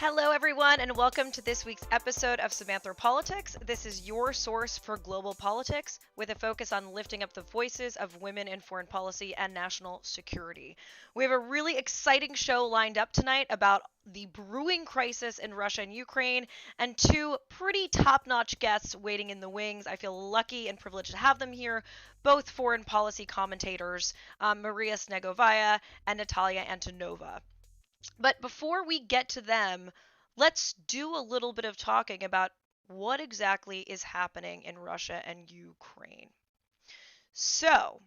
Hello, everyone, and welcome to this week's episode of Samantha Politics. This is your source for global politics with a focus on lifting up the voices of women in foreign policy and national security. We have a really exciting show lined up tonight about the brewing crisis in Russia and Ukraine, and two pretty top-notch guests waiting in the wings. I feel lucky and privileged to have them here, both foreign policy commentators, Maria Snegovaya and Natalia Antonova. But before we get to them, let's do a little bit of talking about what exactly is happening in Russia and Ukraine. So,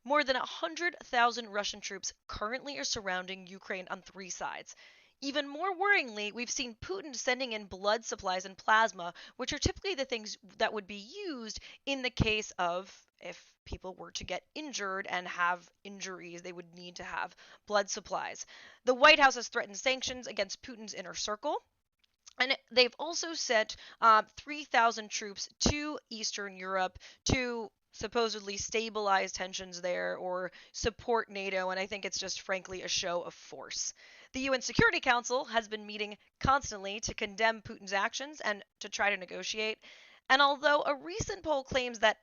more than 100,000 Russian troops currently are surrounding Ukraine on three sides. Even more worryingly, we've seen Putin sending in blood supplies and plasma, which are typically the things that would be used in the case of if people were to get injured and have injuries, they would need to have blood supplies. The White House has threatened sanctions against Putin's inner circle. And they've also sent 3,000 troops to Eastern Europe to supposedly stabilize tensions there or support NATO. And I think it's just frankly a show of force. The UN Security Council has been meeting constantly to condemn Putin's actions and to try to negotiate. And although a recent poll claims that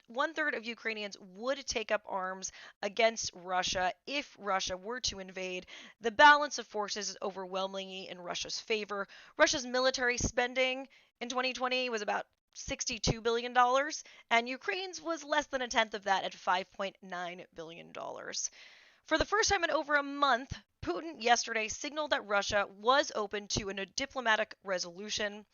one-third of Ukrainians would take up arms against Russia if Russia were to invade, the balance of forces is overwhelmingly in Russia's favor. Russia's military spending in 2020 was about $62 billion, and Ukraine's was less than a tenth of that at $5.9 billion. For the first time in over a month, Putin yesterday signaled that Russia was open to a diplomatic resolution.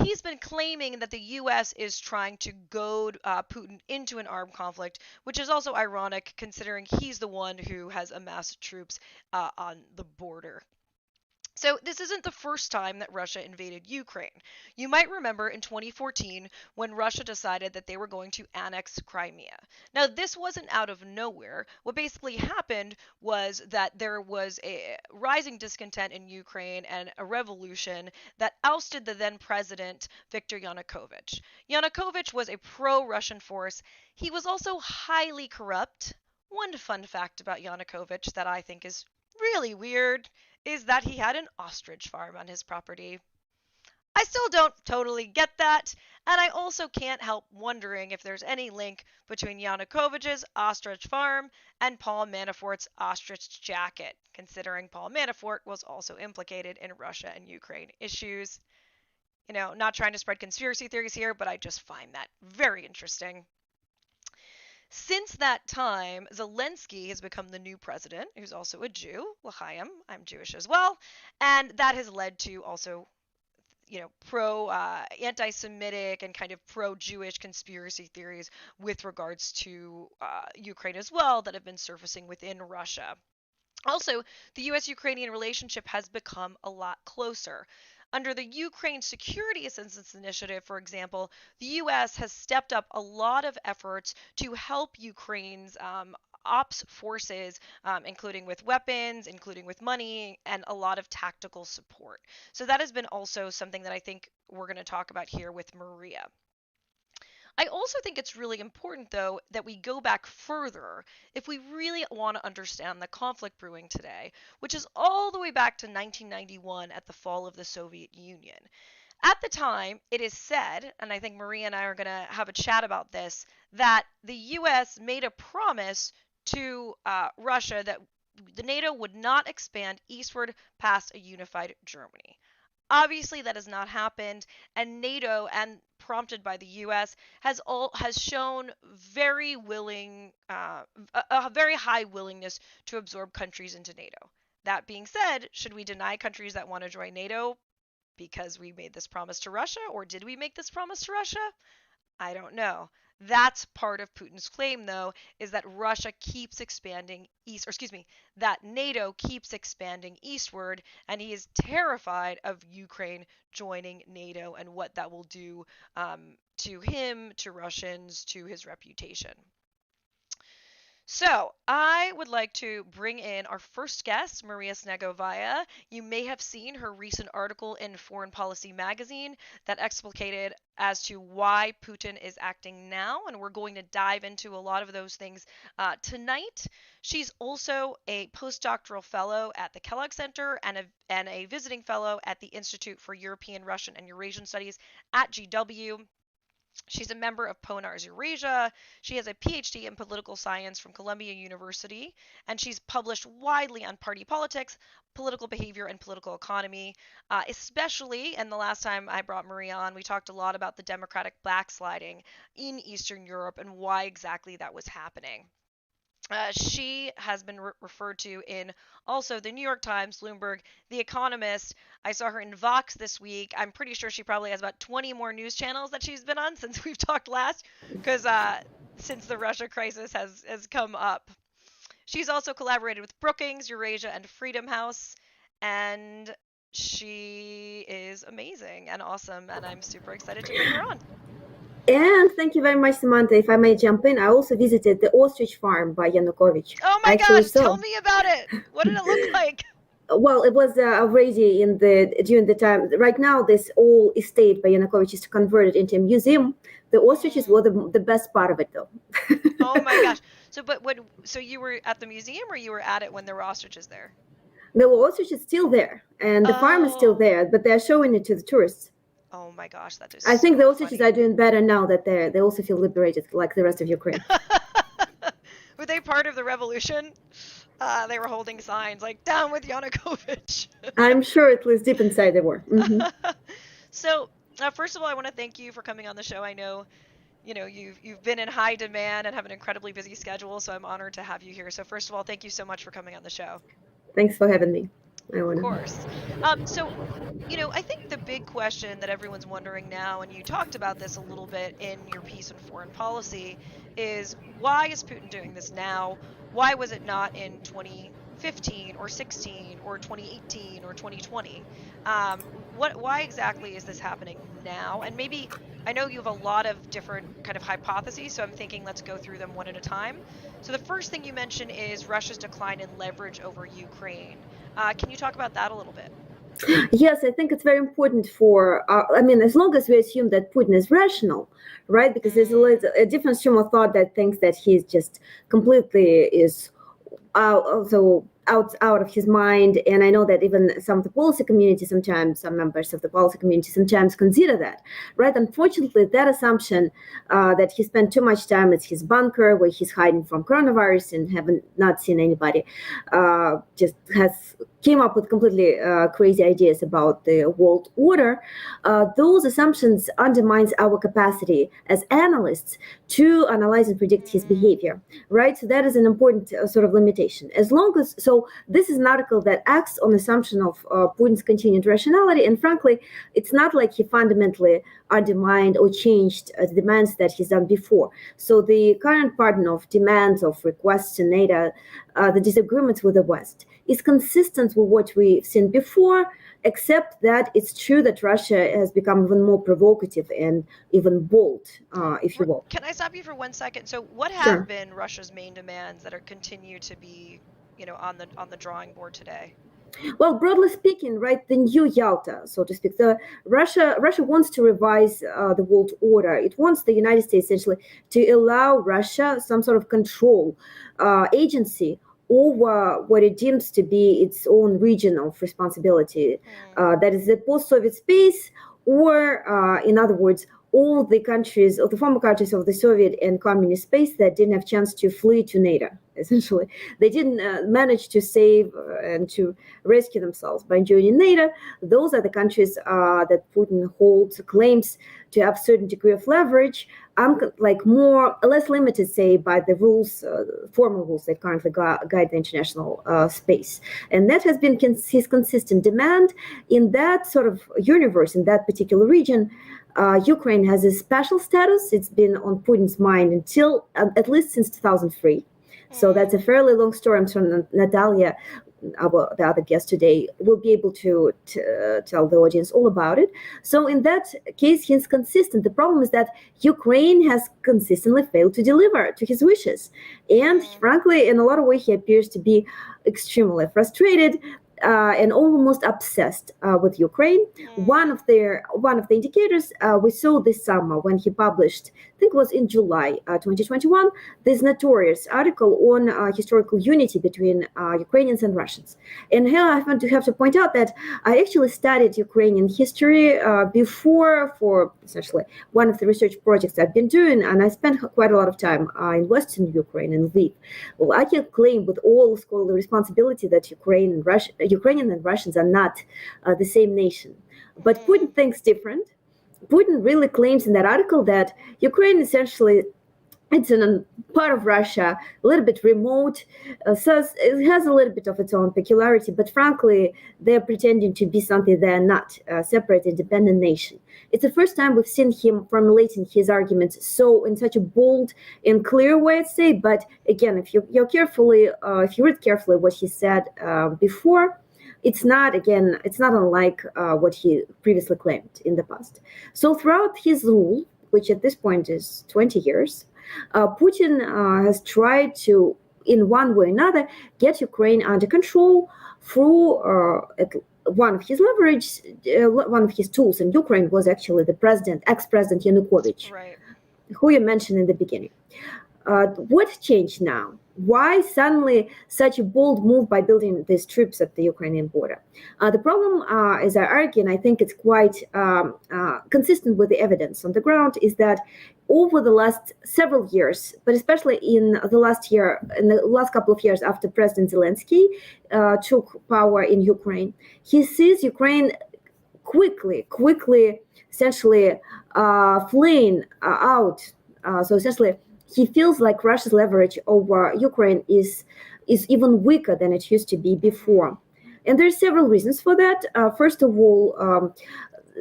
He's been claiming that the U.S. is trying to goad Putin into an armed conflict, which is also ironic considering he's the one who has amassed troops on the border. So this isn't the first time that Russia invaded Ukraine. You might remember in 2014 when Russia decided that they were going to annex Crimea. Now, this wasn't out of nowhere. What basically happened was that there was a rising discontent in Ukraine and a revolution that ousted the then president, Viktor Yanukovych. Yanukovych was a pro-Russian force. He was also highly corrupt. One fun fact about Yanukovych that I think is really weird is that he had an ostrich farm on his property. I still don't totally get that, and I also can't help wondering if there's any link between Yanukovych's ostrich farm and Paul Manafort's ostrich jacket, considering Paul Manafort was also implicated in Russia and Ukraine issues. You know, not trying to spread conspiracy theories here, but I just find that very interesting. Since that time, Zelensky has become the new president, who's also a Jew. L'chaim, I'm Jewish as well. And that has led to also, anti-Semitic and kind of pro-Jewish conspiracy theories with regards to Ukraine as well that have been surfacing within Russia. Also, the U.S.-Ukrainian relationship has become a lot closer. Under the Ukraine Security Assistance Initiative, for example, the U.S. has stepped up a lot of efforts to help Ukraine's ops forces, including with weapons, including with money, and a lot of tactical support. So that has been also something that I think we're going to talk about here with Maria. I also think it's really important, though, that we go back further if we really want to understand the conflict brewing today, which is all the way back to 1991 at the fall of the Soviet Union. At the time, it is said, and I think Maria and I are going to have a chat about this, that the U.S. made a promise to Russia that the NATO would not expand eastward past a unified Germany. Obviously, that has not happened, and NATO, and prompted by the U.S., has shown very willing, a very high willingness to absorb countries into NATO. That being said, should we deny countries that want to join NATO because we made this promise to Russia, or did we make this promise to Russia? I don't know. That's part of Putin's claim, though, is that Russia keeps expanding that NATO keeps expanding eastward, and he is terrified of Ukraine joining NATO and what that will do to him, to Russians, to his reputation. So, I would like to bring in our first guest, Maria Snegovaya. You may have seen her recent article in Foreign Policy magazine that explicated as to why Putin is acting now, and we're going to dive into a lot of those things tonight. She's also a postdoctoral fellow at the Kellogg Center and a visiting fellow at the Institute for European, Russian, and Eurasian Studies at GW. She's a member of Ponar's Eurasia. She has a PhD in political science from Columbia University, and she's published widely on party politics, political behavior, and political economy. Especially, and the last time I brought Maria on, we talked a lot about the democratic backsliding in Eastern Europe and why exactly that was happening. She has been referred to in also the New York Times, Bloomberg, The Economist. I saw her in Vox this week. I'm pretty sure she probably has about 20 more news channels that she's been on since we've talked last, because since the Russia crisis has come up. She's also collaborated with Brookings, Eurasia, and Freedom House, and she is amazing and awesome, and I'm super excited to bring her on. And thank you very much, Samantha. If I may jump in, I also visited the Ostrich Farm by Yanukovych. Oh my gosh, tell me about it. What did it look like? Well, it was already during the time. Right now, this whole estate by Yanukovych is converted into a museum. The ostriches were the best part of it, though. Oh my gosh! So you were at the museum, or you were at it when there were ostriches there? The ostrich is still there, and the farm is still there, but they're showing it to the tourists. Oh my gosh, that is. I think the ostriches are doing better now that they also feel liberated, like the rest of Ukraine. Were they part of the revolution? They were holding signs like "Down with Yanukovych." I'm sure it was deep inside they were. Mm-hmm. So, first of all, I want to thank you for coming on the show. I know, you've been in high demand and have an incredibly busy schedule, so I'm honored to have you here. So, first of all, thank you so much for coming on the show. Thanks for having me. Of course. So, I think the big question that everyone's wondering now, and you talked about this a little bit in your piece on foreign policy, is why is Putin doing this now? Why was it not in 2015 or 16 or 2018 or 2020? Why exactly is this happening now? And maybe, I know you have a lot of different kind of hypotheses, so I'm thinking let's go through them one at a time. So the first thing you mentioned is Russia's decline in leverage over Ukraine. Can you talk about that a little bit? Yes, I think it's very important as long as we assume that Putin is rational, right? Because there's a different stream of thought that thinks that he's just completely is out of his mind. And I know that even some of the policy community sometimes, some members of the policy community sometimes consider that, right? Unfortunately, that assumption that he spent too much time at his bunker where he's hiding from coronavirus and haven't not seen anybody, just came up with completely crazy ideas about the world order. Those assumptions undermines our capacity as analysts to analyze and predict his behavior, right? So that is an important sort of limitation. So this is an article that acts on assumption of Putin's continued rationality, and frankly, it's not like he fundamentally undermined or changed the demands that he's done before. So the current pattern of demands, of requests to NATO, the disagreements with the West, is consistent with what we've seen before, except that it's true that Russia has become even more provocative and even bold, if you will. Can I stop you for 1 second? So what have been Russia's main demands that continue to be, on the drawing board today? Well, broadly speaking, right, the new Yalta, so to speak, Russia wants to revise the world order. It wants the United States essentially to allow Russia some sort of control agency over what it deems to be its own region of responsibility. That is the post-Soviet space, or in other words, all the countries, or the former countries of the Soviet and communist space that didn't have chance to flee to NATO, essentially. They didn't manage to save and to rescue themselves by joining NATO. Those are the countries that Putin claims to have a certain degree of leverage, less limited, say, by the rules, formal rules that currently guide the international space. And that has been his consistent demand. In that sort of universe, in that particular region, Ukraine has a special status. It's been on Putin's mind until at least since 2003. So that's a fairly long story. I'm sure Natalia the other guest today, will be able to tell the audience all about it. So in that case, he's consistent. The problem is that Ukraine has consistently failed to deliver to his wishes. And frankly, in a lot of ways, he appears to be extremely frustrated and almost obsessed with Ukraine. One of the indicators we saw this summer when he published, I think it was in July 2021, this notorious article on historical unity between Ukrainians and Russians. And here I have to point out that I actually studied Ukrainian history before for essentially one of the research projects I've been doing, and I spent quite a lot of time in Western Ukraine and Lviv. Well, I can claim with all scholarly responsibility that Ukrainian and Russians are not the same nation. But Putin thinks different. Putin really claims in that article that Ukraine essentially, it's a part of Russia, a little bit remote, so it has a little bit of its own peculiarity, but frankly, they're pretending to be something they're not, a separate, independent nation. It's the first time we've seen him formulating his arguments in such a bold and clear way, I'd say. But again, if you read carefully what he said before, it's not unlike what he previously claimed in the past. So throughout his rule, which at this point is 20 years, Putin has tried to, in one way or another, get Ukraine under control through one of his leverage, one of his tools in Ukraine was actually the ex-president Yanukovych, right, who you mentioned in the beginning. What changed now? Why suddenly such a bold move by building these troops at the Ukrainian border? The problem, as I argue, and I think it's quite consistent with the evidence on the ground, is that over the last several years, but especially in the last couple of years after President Zelensky took power in Ukraine, he sees Ukraine quickly, essentially fleeing out. So essentially, he feels like Russia's leverage over Ukraine is even weaker than it used to be before. And there's several reasons for that. First of all,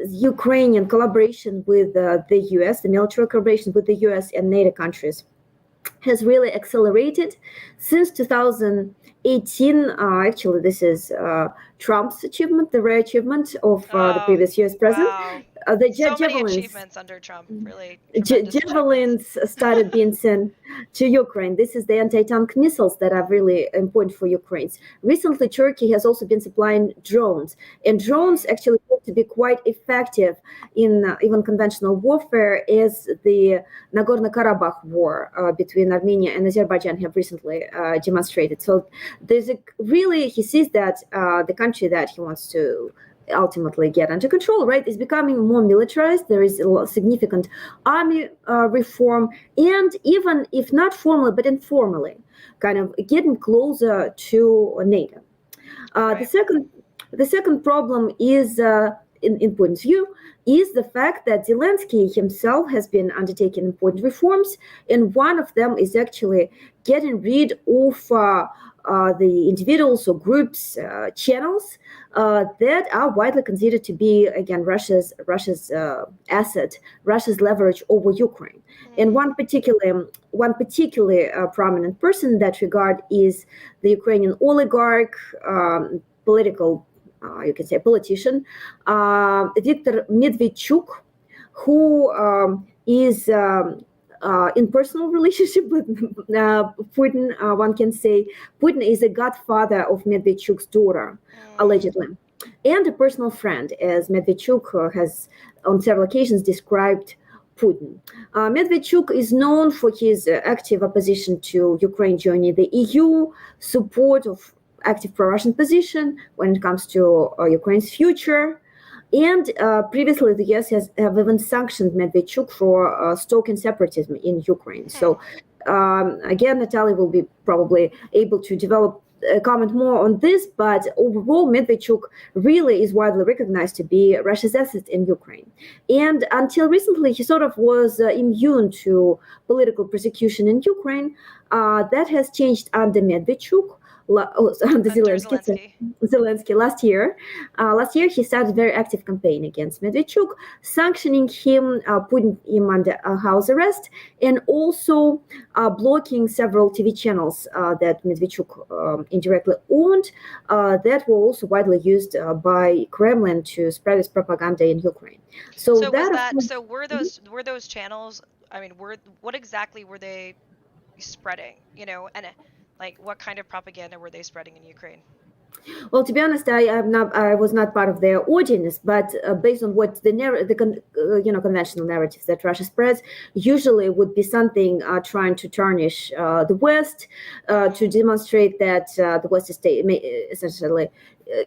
Ukrainian collaboration with the US, the military collaboration with the US and NATO countries, has really accelerated since 2018. Actually, this is Trump's achievement, the rare achievement of the previous US president. Wow. The So many javelins, achievements under Trump, really. Tremendous javelins started being sent to Ukraine. This is the anti-tank missiles that are really important for Ukraine. Recently, Turkey has also been supplying drones, and drones actually prove to be quite effective in even conventional warfare, as the Nagorno-Karabakh war between Armenia and Azerbaijan have recently demonstrated. So he sees that the country that he wants to ultimately get under control, right, is becoming more militarized. There is a significant army reform, and even if not formally, but informally, kind of getting closer to NATO. Right. The second problem is, in Putin's view, is the fact that Zelensky himself has been undertaking important reforms, and one of them is actually getting rid of the individuals or groups, channels that are widely considered to be, again, Russia's asset, Russia's leverage over Ukraine. And one particularly prominent person in that regard is the Ukrainian oligarch, you can say politician, Viktor Medvedchuk, who is in personal relationship with Putin. One can say Putin is a godfather of Medvedchuk's daughter, allegedly, and a personal friend, as Medvedchuk has on several occasions described Putin. Medvedchuk is known for his active opposition to Ukraine joining the EU, support of active pro-Russian position when it comes to Ukraine's future. And previously, the US have even sanctioned Medvedchuk for stoking separatism in Ukraine. So again, Natalia will be probably able to comment more on this, but overall, Medvedchuk really is widely recognized to be Russia's asset in Ukraine. And until recently, he sort of was immune to political persecution in Ukraine. That has changed under Medvedchuk. under Under Zelensky. Zelensky. Zelensky last year. Last year, he started a very active campaign against Medvedchuk, sanctioning him, putting him under house arrest, and also blocking several TV channels that Medvedchuk indirectly owned that were also widely used by Kremlin to spread its propaganda in Ukraine. So So was that, of that course, so were those channels, I mean, were what exactly were they spreading, and like what kind of propaganda were they spreading in Ukraine? well, to be honest, I was not part of their audience, but based on what conventional narratives that Russia spreads, usually would be something trying to tarnish the West, to demonstrate that the West is essentially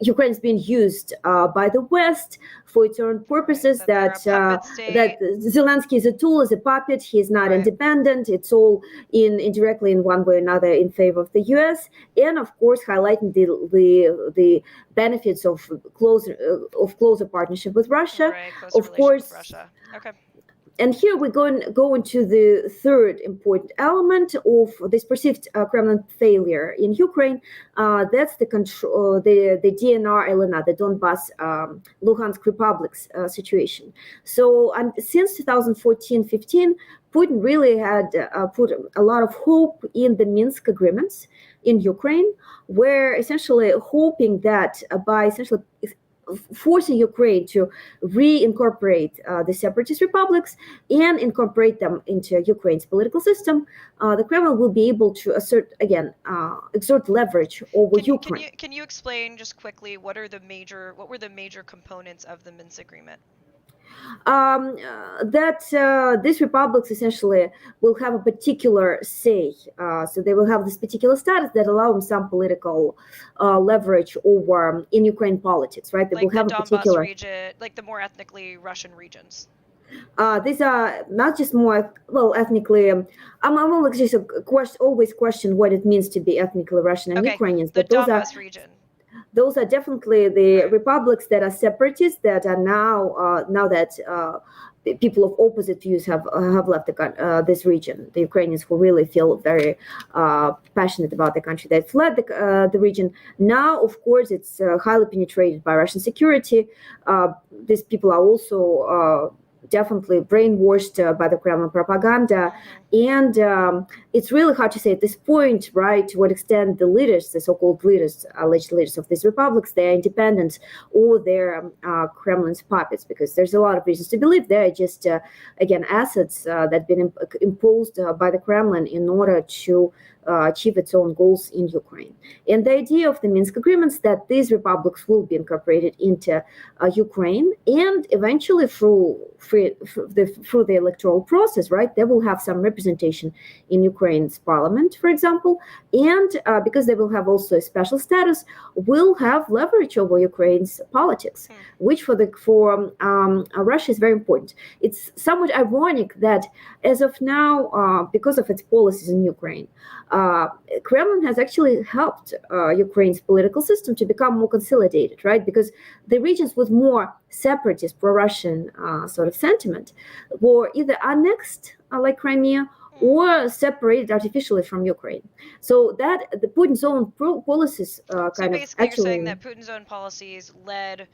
Ukraine is being used by the West for its own purposes. That they're a puppet That state. Zelensky is a tool, is a puppet. He is not Right. independent. It's all indirectly in one way or another in favor of the U.S. and of course highlighting the benefits of closer partnership with Russia. Right, closer Of relations with course, Russia. Okay. and here we go into the third important element of this perceived Kremlin failure in Ukraine. That's the control, the DNR LNR, the Donbas Luhansk republics situation. So since 2014-15, Putin really had put a lot of hope in the Minsk agreements in Ukraine, where essentially hoping that by essentially forcing Ukraine to reincorporate the separatist republics and incorporate them into Ukraine's political system, the Kremlin will be able to exert leverage over Ukraine. Can you explain just quickly what were the major components of the Minsk Agreement? That these republics essentially will have a particular say. So they will have this particular status that allow them some political leverage over in Ukraine politics, right? They like will have the a Donbas particular region, like the more ethnically Russian regions. These are not just more ethnically. I'm always just always question what it means to be ethnically Russian and Ukrainians, the but Donbas region. Those are definitely the republics that are separatists that are now that people of opposite views have left this region. The Ukrainians who really feel very passionate about the country that fled the region. Now, of course, it's highly penetrated by Russian security. These people are also definitely brainwashed by the Kremlin propaganda. And it's really hard to say at this point, right, to what extent the leaders, the so-called leaders, alleged leaders of these republics, they're independent or they're Kremlin's puppets, because there's a lot of reasons to believe they're just, again, assets that have been imposed by the Kremlin in order to achieve its own goals in Ukraine. And the idea of the Minsk agreements that these republics will be incorporated into Ukraine, and eventually through the electoral process, right, they will have some representation in Ukraine's parliament, for example, and because they will have also a special status, will have leverage over Ukraine's politics, which for Russia is very important. It's somewhat ironic that as of now, because of its policies in Ukraine, Kremlin has actually helped Ukraine's political system to become more consolidated, right? Because the regions with more separatist pro-Russian sort of sentiment were either annexed, like Crimea, or separated artificially from Ukraine. So that the Putin's own policies So basically, you're saying that Putin's own policies led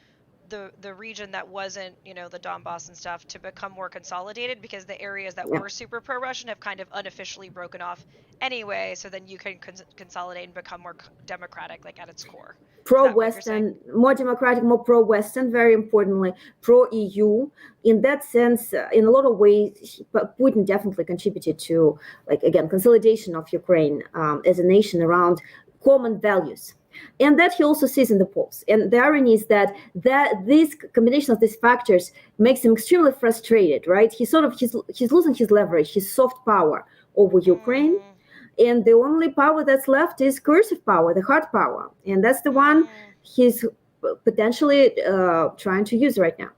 the region that wasn't, the Donbass and stuff, to become more consolidated, because the areas that were super pro-Russian have kind of unofficially broken off anyway, so then you can consolidate and become more democratic, like at its core. Pro-Western, more democratic, more pro-Western, very importantly, pro-EU. In that sense, in a lot of ways, Putin definitely contributed to, consolidation of Ukraine as a nation around common values. And that he also sees in the polls. And the irony is that this combination of these factors makes him extremely frustrated, right? He's losing his leverage, his soft power over Ukraine. And the only power that's left is coercive power, the hard power. And that's the one he's potentially trying to use right now.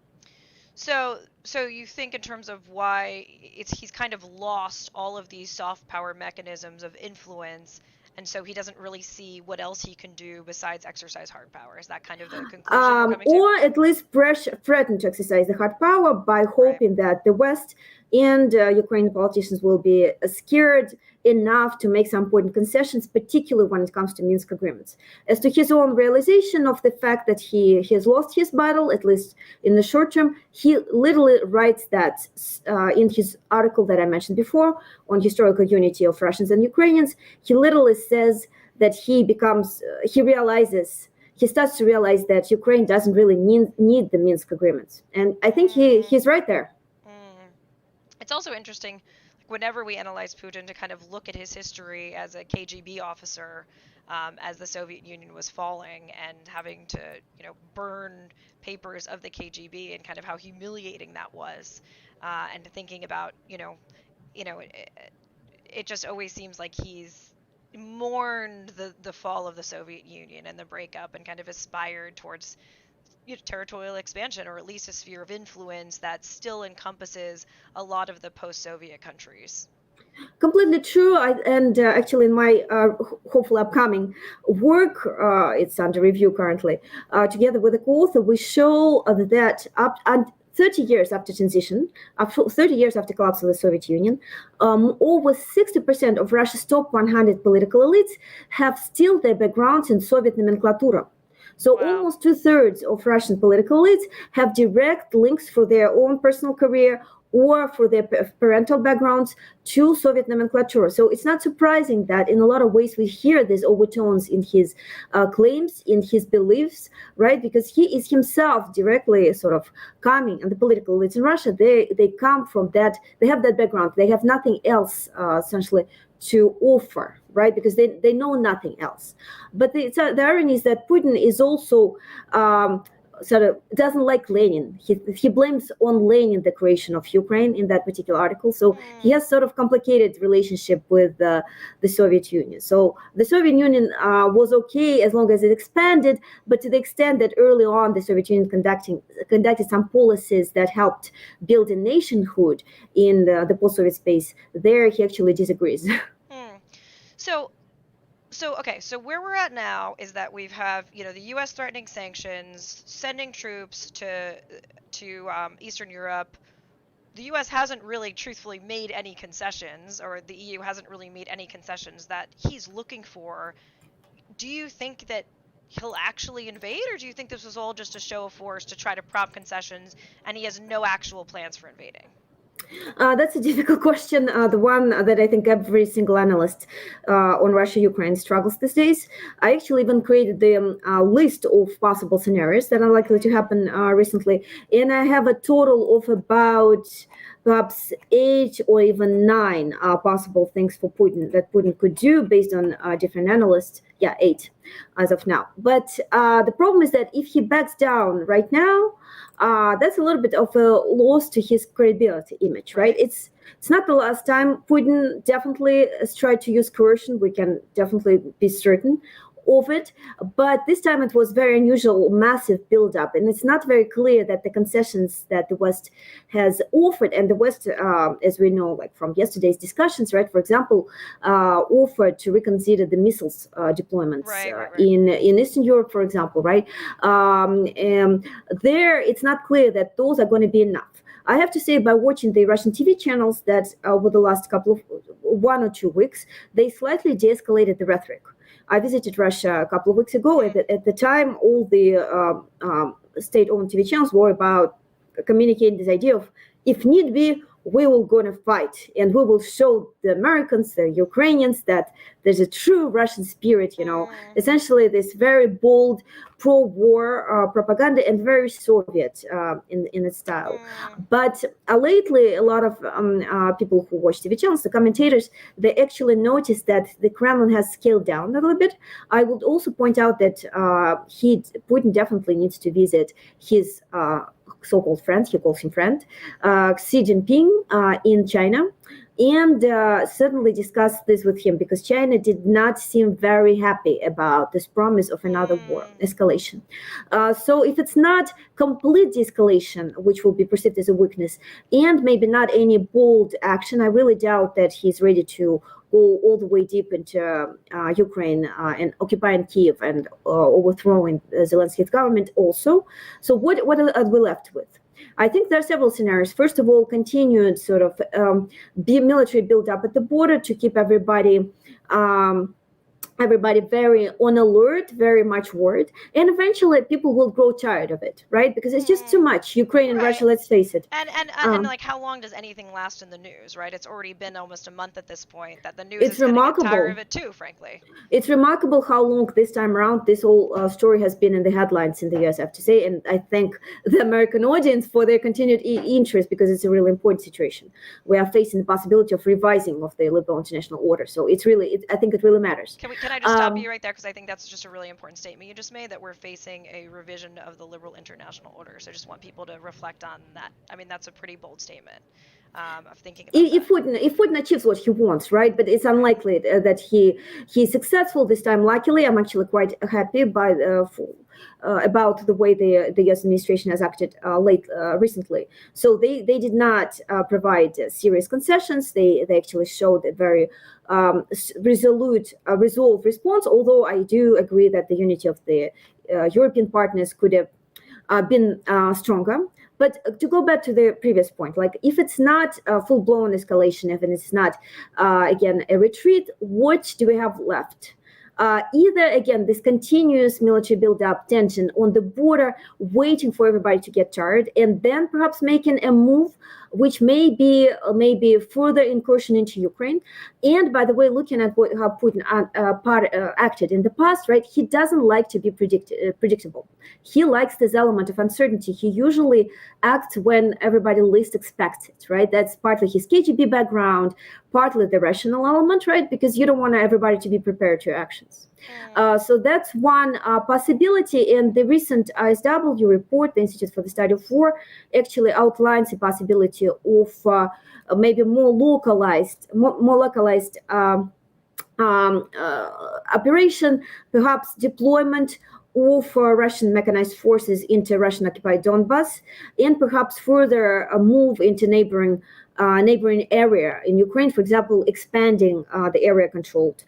So you think in terms of why he's kind of lost all of these soft power mechanisms of influence, and so he doesn't really see what else he can do besides exercise hard power. Is that kind of the conclusion we're coming to? Or at least threaten to exercise the hard power by hoping that the West and Ukrainian politicians will be scared enough to make some important concessions, particularly when it comes to Minsk agreements. As to his own realization of the fact that he has lost his battle, at least in the short term, he literally writes that in his article that I mentioned before on historical unity of Russians and Ukrainians. He literally says that he starts to realize that Ukraine doesn't really need the Minsk agreements. And I think he's right there. It's also interesting, whenever we analyze Putin, to kind of look at his history as a KGB officer, as the Soviet Union was falling and having to, burn papers of the KGB, and kind of how humiliating that was, and thinking about, it just always seems like he's mourned the fall of the Soviet Union and the breakup, and kind of aspired towards territorial expansion, or at least a sphere of influence that still encompasses a lot of the post-Soviet countries. Completely true. Actually, in my hopefully upcoming work, it's under review currently, together with a co-author, we show that up 30 years after transition, 30 years after collapse of the Soviet Union, over 60% of Russia's top 100 political elites have still their backgrounds in Soviet nomenclatura. So wow. Almost 2/3 of Russian political elites have direct links for their own personal career or for their parental backgrounds to Soviet nomenclature. So it's not surprising that in a lot of ways we hear these overtones in his claims, in his beliefs, right? Because he is himself directly sort of coming, and the political elites in Russia, they come from that, they have that background, they have nothing else essentially to offer, right? Because they know nothing else. But the irony is that Putin is also sort of doesn't like Lenin. He blames on Lenin the creation of Ukraine in that particular article. So he has sort of complicated relationship with the Soviet Union. So the Soviet Union was okay as long as it expanded, but to the extent that early on the Soviet Union conducted some policies that helped build a nationhood in the post-Soviet space, there he actually disagrees. So where we're at now is that we have, the U.S. threatening sanctions, sending troops to Eastern Europe. The U.S. hasn't really truthfully made any concessions, or the EU hasn't really made any concessions that he's looking for. Do you think that he'll actually invade, or do you think this was all just a show of force to try to prompt concessions, and he has no actual plans for invading? That's a difficult question, the one that I think every single analyst on Russia-Ukraine struggles these days. I actually even created the list of possible scenarios that are likely to happen recently, and I have a total of about perhaps 8 or even 9 possible things for Putin that Putin could do based on different analysts. Yeah, 8 as of now. But the problem is that if he backs down right now, that's a little bit of a loss to his credibility image, right? It's not the last time. Putin definitely has tried to use coercion. We can definitely be certain of it, but this time it was very unusual, massive buildup, and it's not very clear that the concessions that the West has offered, and the West, as we know, like from yesterday's discussions, right? For example, offered to reconsider the missiles deployments in Eastern Europe, for example, right? And there, it's not clear that those are going to be enough. I have to say, by watching the Russian TV channels, that over the last 1 or 2 weeks, they slightly de-escalated the rhetoric. I visited Russia a couple of weeks ago. At the time, all the state-owned TV channels were about communicating this idea of, if need be, we will go to fight, and we will show the Americans, the Ukrainians, that there's a true Russian spirit, essentially this very bold pro-war propaganda, and very Soviet in its style. But lately, a lot of people who watch TV channels, the commentators, they actually noticed that the Kremlin has scaled down a little bit. I would also point out that Putin definitely needs to visit his so-called friend, he calls him friend, Xi Jinping in China, and certainly discuss this with him, because China did not seem very happy about this promise of another war escalation. So if it's not complete de-escalation, which will be perceived as a weakness, and maybe not any bold action, I really doubt that he's ready to go all the way deep into Ukraine and occupying Kiev and overthrowing Zelensky's government also. So what are we left with? I think there are several scenarios. First of all, continued sort of military build up at the border to keep everybody very on alert, very much worried, and eventually people will grow tired of it, right? Because it's just too much. Ukraine and Russia, let's face it. And like, how long does anything last in the news, right? It's already been almost a month at this point that the news It's is going to get remarkable. tired of it too, frankly. It's remarkable how long this time around this whole story has been in the headlines in the US, I have to say, and I thank the American audience for their continued interest, because it's a really important situation. We are facing the possibility of revising of the liberal international order, so it's really, I think it really matters. Can I just stop you right there, because I think that's just a really important statement you just made, that we're facing a revision of the liberal international order. So I just want people to reflect on that. I mean, that's a pretty bold statement of thinking about if Putin achieves what he wants, right? But it's unlikely that he's successful this time. Luckily, I'm actually quite happy about the way the U.S. administration has acted recently. So they did not provide serious concessions. They actually showed a very resolved response. Although I do agree that the unity of the European partners could have been stronger. But to go back to the previous point, like, if it's not a full-blown escalation, if it's not, again, a retreat, what do we have left? Either, again, this continuous military build-up, tension on the border, waiting for everybody to get tired, and then perhaps making a move which may be further incursion into Ukraine. And by the way, looking at how Putin acted in the past, right? He doesn't like to be predictable. He likes this element of uncertainty. He usually acts when everybody least expects it, right? That's partly his KGB background, partly the rational element, right? Because you don't want everybody to be prepared to your actions. So that's one possibility. And the recent ISW report, the Institute for the Study of War, actually outlines the possibility of maybe more localized operation, perhaps deployment of Russian mechanized forces into Russian-occupied Donbas, and perhaps further move into neighboring area in Ukraine, for example, expanding the area controlled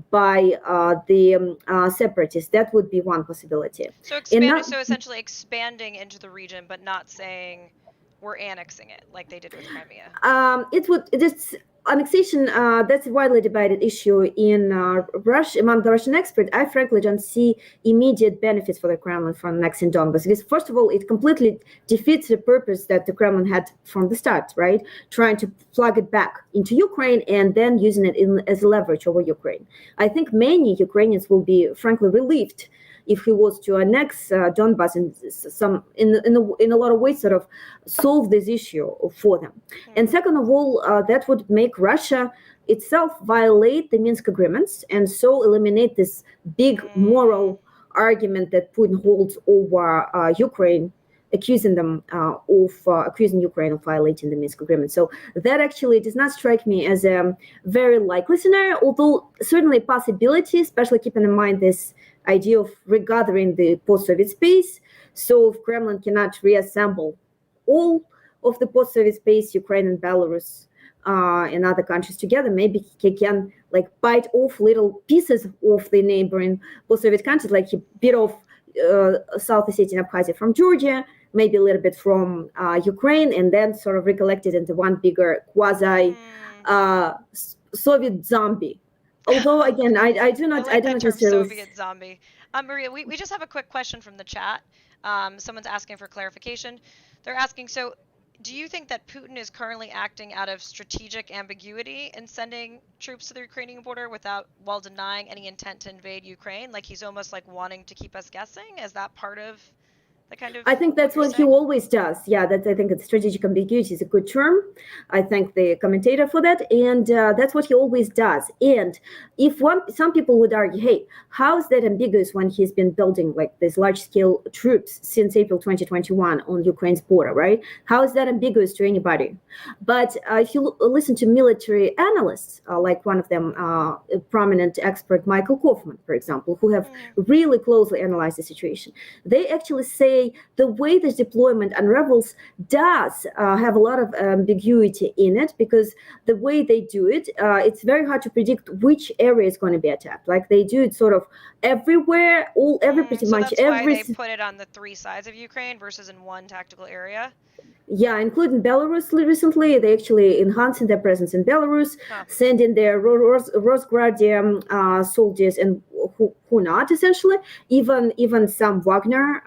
by the separatists. That would be one possibility. So essentially expanding into the region, but not saying we're annexing it like they did with Crimea. This annexation, that's a widely debated issue in Russia among the Russian experts. I frankly don't see immediate benefits for the Kremlin from annexing Donbas, because first of all, it completely defeats the purpose that the Kremlin had from the start, right? Trying to plug it back into Ukraine and then using it as leverage over Ukraine. I think many Ukrainians will be frankly relieved if he was to annex Donbas in a lot of ways, sort of solve this issue for them. And second of all, that would make Russia itself violate the Minsk agreements, and so eliminate this big moral argument that Putin holds over Ukraine, accusing Ukraine of violating the Minsk agreement. So that actually does not strike me as a very likely scenario, although certainly a possibility, especially keeping in mind this idea of regathering the post-Soviet space. So if Kremlin cannot reassemble all of the post-Soviet space, Ukraine and Belarus and other countries together, maybe he can like bite off little pieces of the neighboring post-Soviet countries, like he bit off South Ossetia and Abkhazia from Georgia, maybe a little bit from Ukraine, and then sort of recollect it into one bigger quasi Soviet zombie. Although again, I do not necessarily. Soviet zombie. Maria, we just have a quick question from the chat. Someone's asking for clarification. They're asking, so do you think that Putin is currently acting out of strategic ambiguity in sending troops to the Ukrainian border while denying any intent to invade Ukraine? Like, he's almost like wanting to keep us guessing? Is that part of the kind of? I think that's what he always does. Yeah, I think it's strategic ambiguity is a good term. I thank the commentator for that, and that's what he always does. And if some people would argue, hey, how is that ambiguous when he's been building like these large-scale troops since April 2021 on Ukraine's border, right? How is that ambiguous to anybody? But if you listen to military analysts, like one of them, a prominent expert, Michael Kaufman, for example, who have really closely analyzed the situation, they actually say say the way this deployment unravels does have a lot of ambiguity in it, because the way they do it, it's very hard to predict which area is going to be attacked. Like they do it sort of everywhere, pretty So much that's why every. they put it on the three sides of Ukraine versus in one tactical area. Yeah, including Belarus recently. They actually enhancing their presence in Belarus, sending their Rosguardia soldiers and who not, essentially, even some Wagner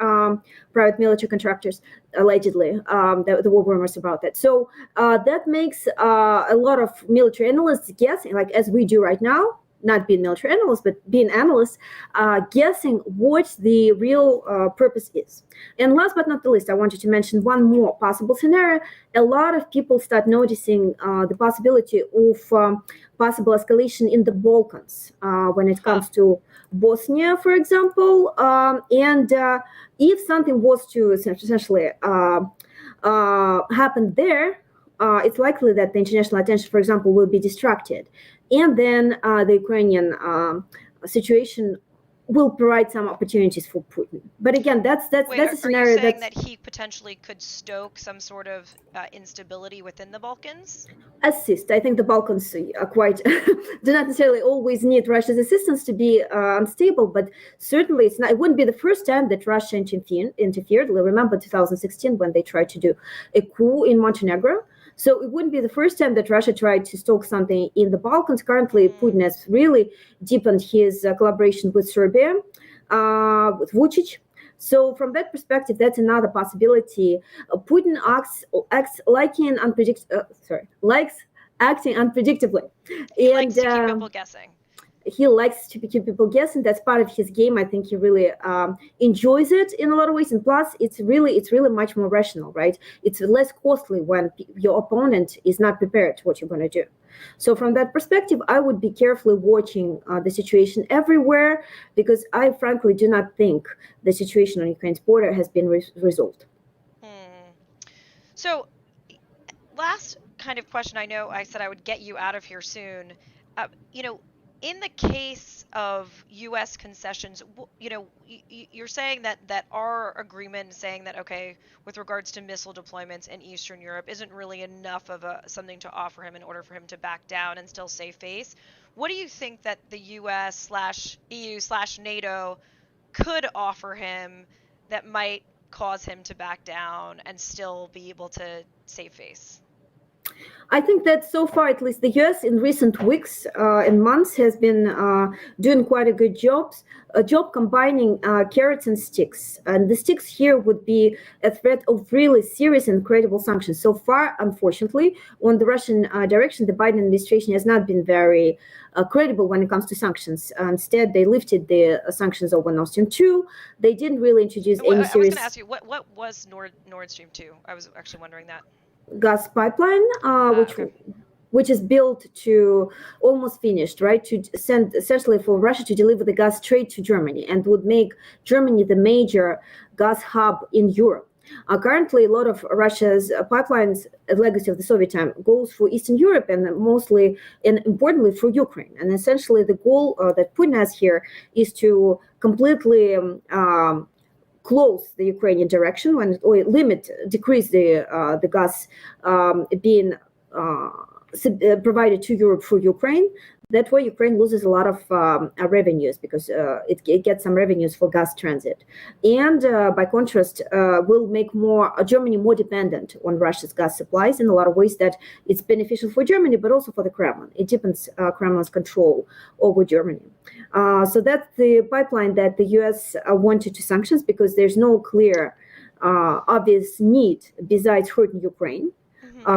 private military contractors, allegedly. There were rumors about that. So that makes a lot of military analysts guessing, like as we do right now, not being military analysts, but being analysts, guessing what the real purpose is. And last but not the least, I wanted to mention one more possible scenario. A lot of people start noticing the possibility of possible escalation in the Balkans when it comes to Bosnia, for example. And if something was to essentially happen there, it's likely that the international attention, for example, will be distracted. And then the Ukrainian situation will provide some opportunities for Putin. But again, that's a scenario. Are you saying that he potentially could stoke some sort of instability within the Balkans? Assist. I think the Balkans are quite do not necessarily always need Russia's assistance to be unstable, but certainly it wouldn't be the first time that Russia interfered. Remember 2016 when they tried to do a coup in Montenegro. So it wouldn't be the first time that Russia tried to stoke something in the Balkans. Currently, Putin has really deepened his collaboration with Serbia, with Vucic. So from that perspective, that's another possibility. Putin acts like likes acting unpredictably. He likes to keep people guessing. He likes to keep people guessing. That's part of his game. I think he really enjoys it in a lot of ways. And plus, it's really much more rational, right? It's less costly when your opponent is not prepared what you're going to do. So from that perspective, I would be carefully watching the situation everywhere, because I frankly do not think the situation on Ukraine's border has been resolved. So last kind of question, I know I said I would get you out of here soon. In the case of U.S. concessions, you're saying that our agreement saying that, okay, with regards to missile deployments in Eastern Europe isn't really enough of something to offer him in order for him to back down and still save face. What do you think that the U.S./EU/NATO could offer him that might cause him to back down and still be able to save face? I think that so far, at least the U.S. in recent weeks and months has been doing quite a good job combining carrots and sticks. And the sticks here would be a threat of really serious and credible sanctions. So far, unfortunately, on the Russian direction, the Biden administration has not been very credible when it comes to sanctions. Instead, they lifted the sanctions over Nord Stream 2. They didn't really introduce any serious... I was going to ask you, what was Nord Stream 2? I was actually wondering that. Gas pipeline, which is built to almost finished, right? To send essentially for Russia to deliver the gas straight to Germany, and would make Germany the major gas hub in Europe. Currently, a lot of Russia's pipelines, a legacy of the Soviet time, goes for Eastern Europe and mostly and importantly for Ukraine. And essentially, the goal that Putin has here is to completely close the Ukrainian direction or decrease the gas being provided to Europe for Ukraine. That way, Ukraine loses a lot of revenues because it gets some revenues for gas transit, and by contrast, will make Germany more dependent on Russia's gas supplies in a lot of ways that it's beneficial for Germany, but also for the Kremlin. It deepens Kremlin's control over Germany. So that's the pipeline that the U.S. wanted to sanctions, because there's no clear, obvious need besides hurting Ukraine.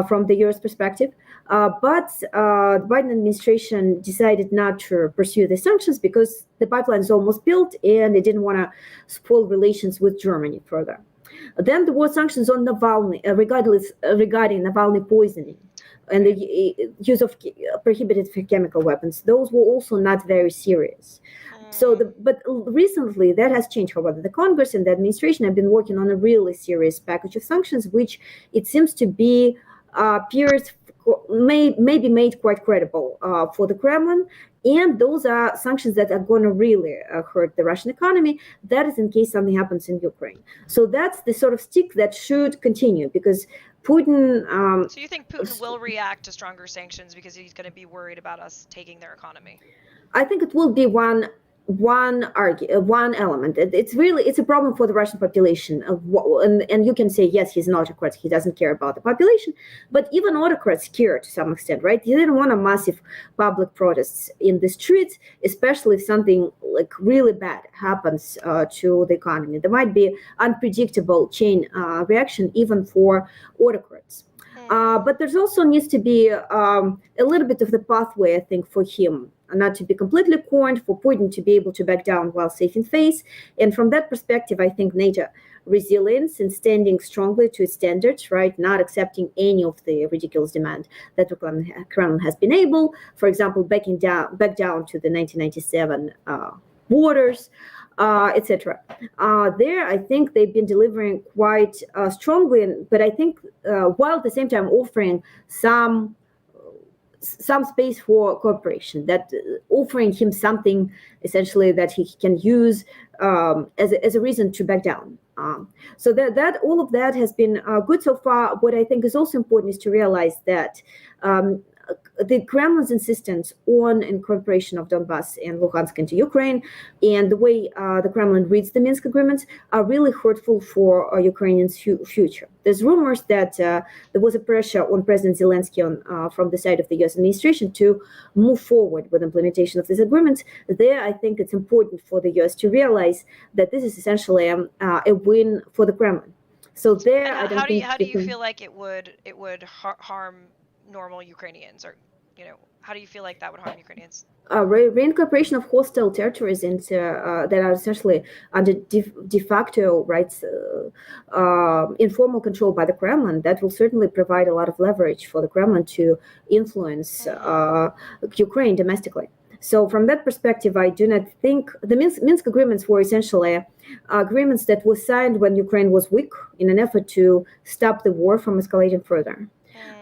From the U.S. perspective. But the Biden administration decided not to pursue the sanctions because the pipeline is almost built and they didn't want to spoil relations with Germany further. Then there were sanctions on Navalny, regarding Navalny poisoning and the use of prohibited chemical weapons. Those were also not very serious. But recently that has changed. However, the Congress and the administration have been working on a really serious package of sanctions, which it seems to be appears may be made quite credible for the Kremlin, And those are sanctions that are going to really hurt the Russian economy. That is in case something happens in Ukraine. So that's the sort of stick that should continue, because Putin. So you think Putin will react to stronger sanctions because he's going to be worried about us taking their economy? I think it will be one element. It's a problem for the Russian population. And you can say, yes, he's an autocrat, he doesn't care about the population, but even autocrats care to some extent, right? You didn't want a massive public protests in the streets, especially if something like really bad happens to the economy. There might be unpredictable chain reaction even for autocrats. But there's also needs to be a little bit of the pathway, I think, for him not to be completely cornered, for Putin to be able to back down while saving face. And from that perspective, I think NATO resilience and standing strongly to its standards, right, not accepting any of the ridiculous demand that the Kremlin has been able, for example, back down to the 1997 borders, etc. There, I think they've been delivering quite strongly, but I think while at the same time offering some space for cooperation, that offering him something essentially that he can use as a reason to back down. So that all of that has been good so far. What I think is also important is to realize that the Kremlin's insistence on incorporation of Donbass and Luhansk into Ukraine, and the way the Kremlin reads the Minsk agreements, are really hurtful for Ukrainians' future. There's rumors that there was a pressure on President Zelensky from the side of the U.S. administration to move forward with implementation of these agreements. There, I think it's important for the U.S. to realize that this is essentially a win for the Kremlin. So there, I don't think. How do you feel like it would harm normal Ukrainians, or how do you feel like that would harm Ukrainians? Reincorporation of hostile territories into that are essentially under de facto rights, informal control by the Kremlin, that will certainly provide a lot of leverage for the Kremlin to influence Ukraine domestically. So from that perspective, I do not think the Minsk agreements were essentially agreements that were signed when Ukraine was weak in an effort to stop the war from escalating further.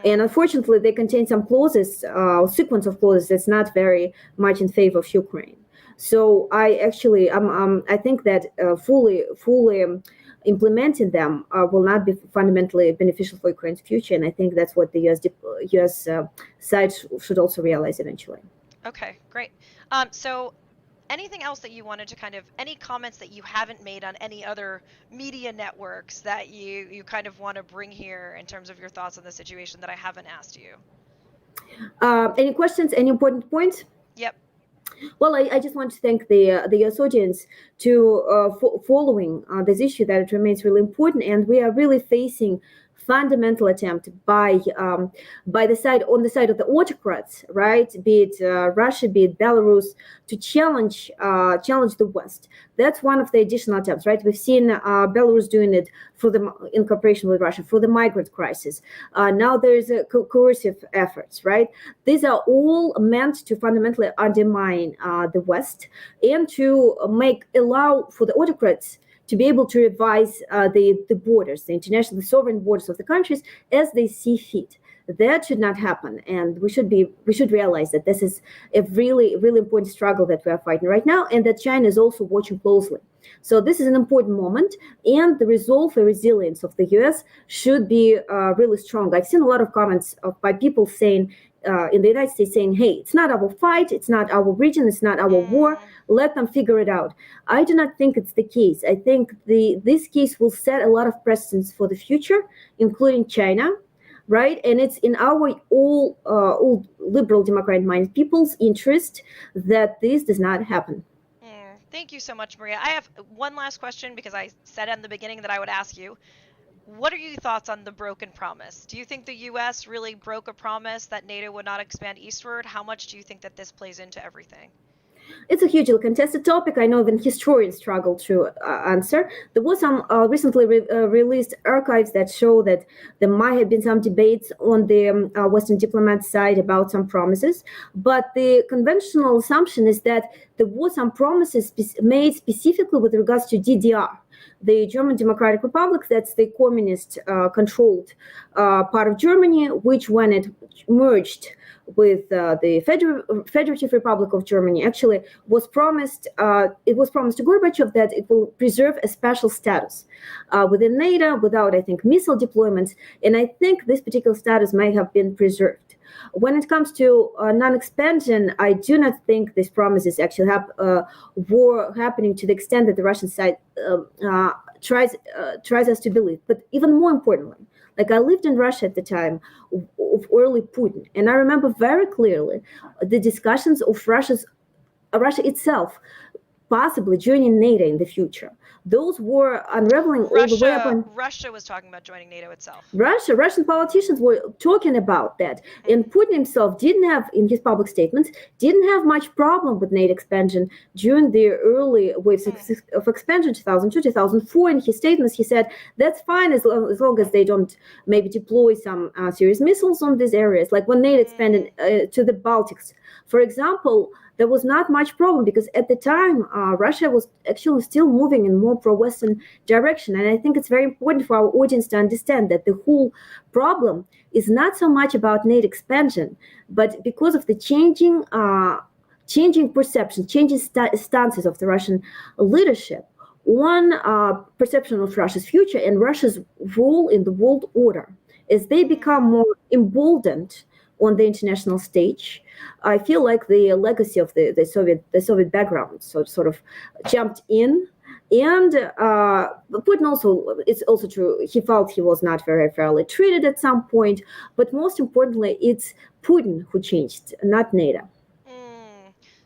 And unfortunately, they contain some clauses, sequence of clauses that's not very much in favor of Ukraine. So I think that fully implementing them will not be fundamentally beneficial for Ukraine's future. And I think that's what the U.S. side should also realize eventually. Okay, great. So anything else that you wanted to any comments that you haven't made on any other media networks that you kind of want to bring here in terms of your thoughts on the situation that I haven't asked you? Any questions, any important points? Yep. Well, I just want to thank the U.S. audience to following this issue, that it remains really important, and we are really facing fundamental attempt by the side of the autocrats, right? Be it Russia, be it Belarus, to challenge the West. That's one of the additional attempts, right? We've seen Belarus doing it in cooperation with Russia for the migrant crisis. Now there is a coercive efforts, right? These are all meant to fundamentally undermine the West and to allow for the autocrats to be able to revise the borders, the sovereign borders of the countries as they see fit. That should not happen, and we should realize that this is a really, really important struggle that we are fighting right now, and that China is also watching closely. So this is an important moment, and the resolve and resilience of the U.S. should be really strong. I've seen a lot of comments by people saying, in the United States, saying, hey, it's not our fight, it's not our region, it's not our war, let them figure it out. I do not think it's the case. I think this case will set a lot of precedents for the future, including China, right? And it's in our all liberal democratic-minded people's interest that this does not happen. Thank you so much, Maria. I have one last question, because I said in the beginning that I would ask you. What are your thoughts on the broken promise? Do you think the U.S. really broke a promise that NATO would not expand eastward? How much do you think that this plays into everything? It's a hugely contested topic. I know even historians struggle to answer. There was some recently released archives that show that there might have been some debates on the Western diplomat side about some promises, but the conventional assumption is that there were some promises made specifically with regards to DDR. The German Democratic Republic, that's the communist controlled part of Germany, which when it merged with the Federative Republic of Germany, actually was promised. It was promised to Gorbachev that it will preserve a special status within NATO, without, I think, missile deployments, and I think this particular status may have been preserved. When it comes to non-expansion, I do not think this promise is actually war happening to the extent that the Russian side tries us to believe. But even more importantly, like I lived in Russia at the time of early Putin, and I remember very clearly the discussions of Russia itself possibly joining NATO in the future. Those were unraveling all the way up. Russia was talking about joining NATO itself. Russian politicians were talking about that. And Putin himself didn't have, in his public statements, didn't have much problem with NATO expansion during the early waves of expansion, 2002, 2004. In his statements, he said, that's fine as long as they don't maybe deploy some serious missiles on these areas. Like when NATO expanded to the Baltics, for example, there was not much problem because at the time, Russia was actually still moving in more pro-Western direction. And I think it's very important for our audience to understand that the whole problem is not so much about NATO expansion, but because of the changing perception, changing stances of the Russian leadership on perception of Russia's future and Russia's role in the world order. As they become more emboldened on the international stage, I feel like the legacy of the Soviet background sort of jumped in. And Putin also, it's also true, he felt he was not very fairly treated at some point. But most importantly, it's Putin who changed, not NATO.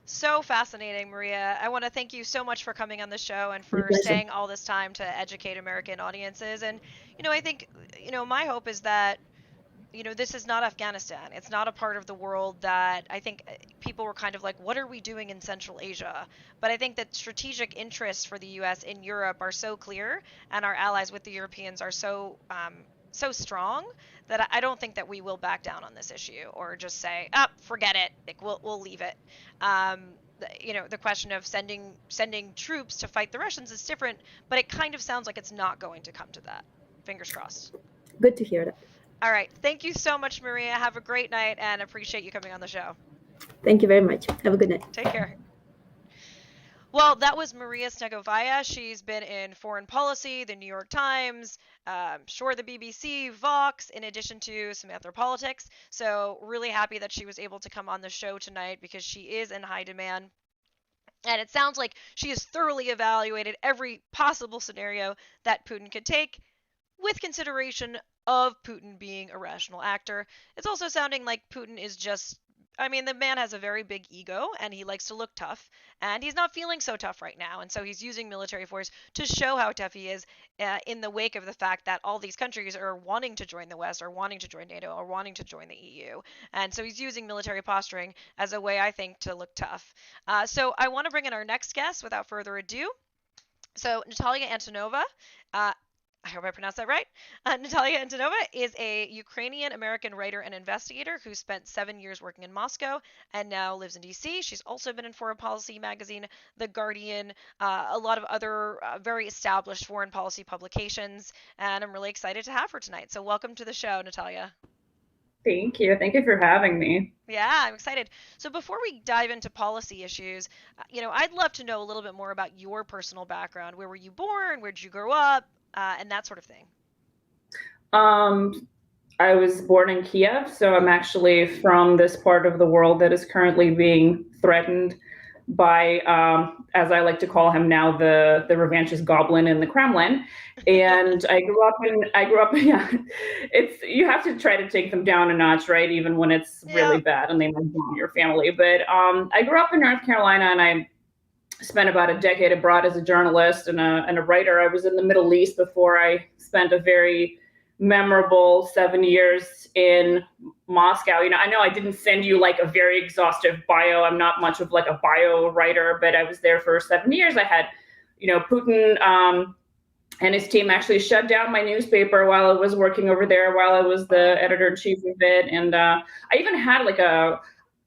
So fascinating, Maria. I want to thank you so much for coming on the show and for staying all this time to educate American audiences. And, I think, my hope is that this is not Afghanistan. It's not a part of the world that I think people were kind of like, what are we doing in Central Asia? But I think that strategic interests for the U.S. in Europe are so clear, and our allies with the Europeans are so strong that I don't think that we will back down on this issue or just say, forget it. Like, we'll leave it. The question of sending troops to fight the Russians is different, but it kind of sounds like it's not going to come to that. Fingers crossed. Good to hear that. All right. Thank you so much, Maria. Have a great night and appreciate you coming on the show. Thank you very much. Have a good night. Take care. Well, that was Maria Snegovaya. She's been in Foreign Policy, the New York Times, the BBC, Vox, in addition to some other politics. So really happy that she was able to come on the show tonight because she is in high demand. And it sounds like she has thoroughly evaluated every possible scenario that Putin could take with consideration of Putin being a rational actor. It's also sounding like Putin is the man has a very big ego and he likes to look tough, and he's not feeling so tough right now. And so he's using military force to show how tough he is in the wake of the fact that all these countries are wanting to join the West, or wanting to join NATO, or wanting to join the EU. And so he's using military posturing as a way, I think, to look tough. So I want to bring in our next guest without further ado. So Natalia Antonova, I hope I pronounced that right. Natalia Antonova is a Ukrainian-American writer and investigator who spent 7 years working in Moscow and now lives in D.C. She's also been in Foreign Policy magazine, The Guardian, a lot of other very established foreign policy publications, and I'm really excited to have her tonight. So welcome to the show, Natalia. Thank you. Thank you for having me. Yeah, I'm excited. So before we dive into policy issues, I'd love to know a little bit more about your personal background. Where were you born? Where did you grow up? And that sort of thing. I was born in Kiev, so I'm actually from this part of the world that is currently being threatened by, as I like to call him now, the revanchist goblin in the Kremlin. And I grew up. Yeah, you have to try to take them down a notch, right? Even when it's really bad and they might bomb your family. But I grew up in North Carolina, and I spent about a decade abroad as a journalist and a writer. I was in the Middle East before I spent a very memorable 7 years in Moscow. I know I didn't send you like a very exhaustive bio. I'm not much of like a bio writer, but I was there for 7 years. I had, Putin and his team actually shut down my newspaper while I was working over there, while I was the editor-in-chief of it. And I even had like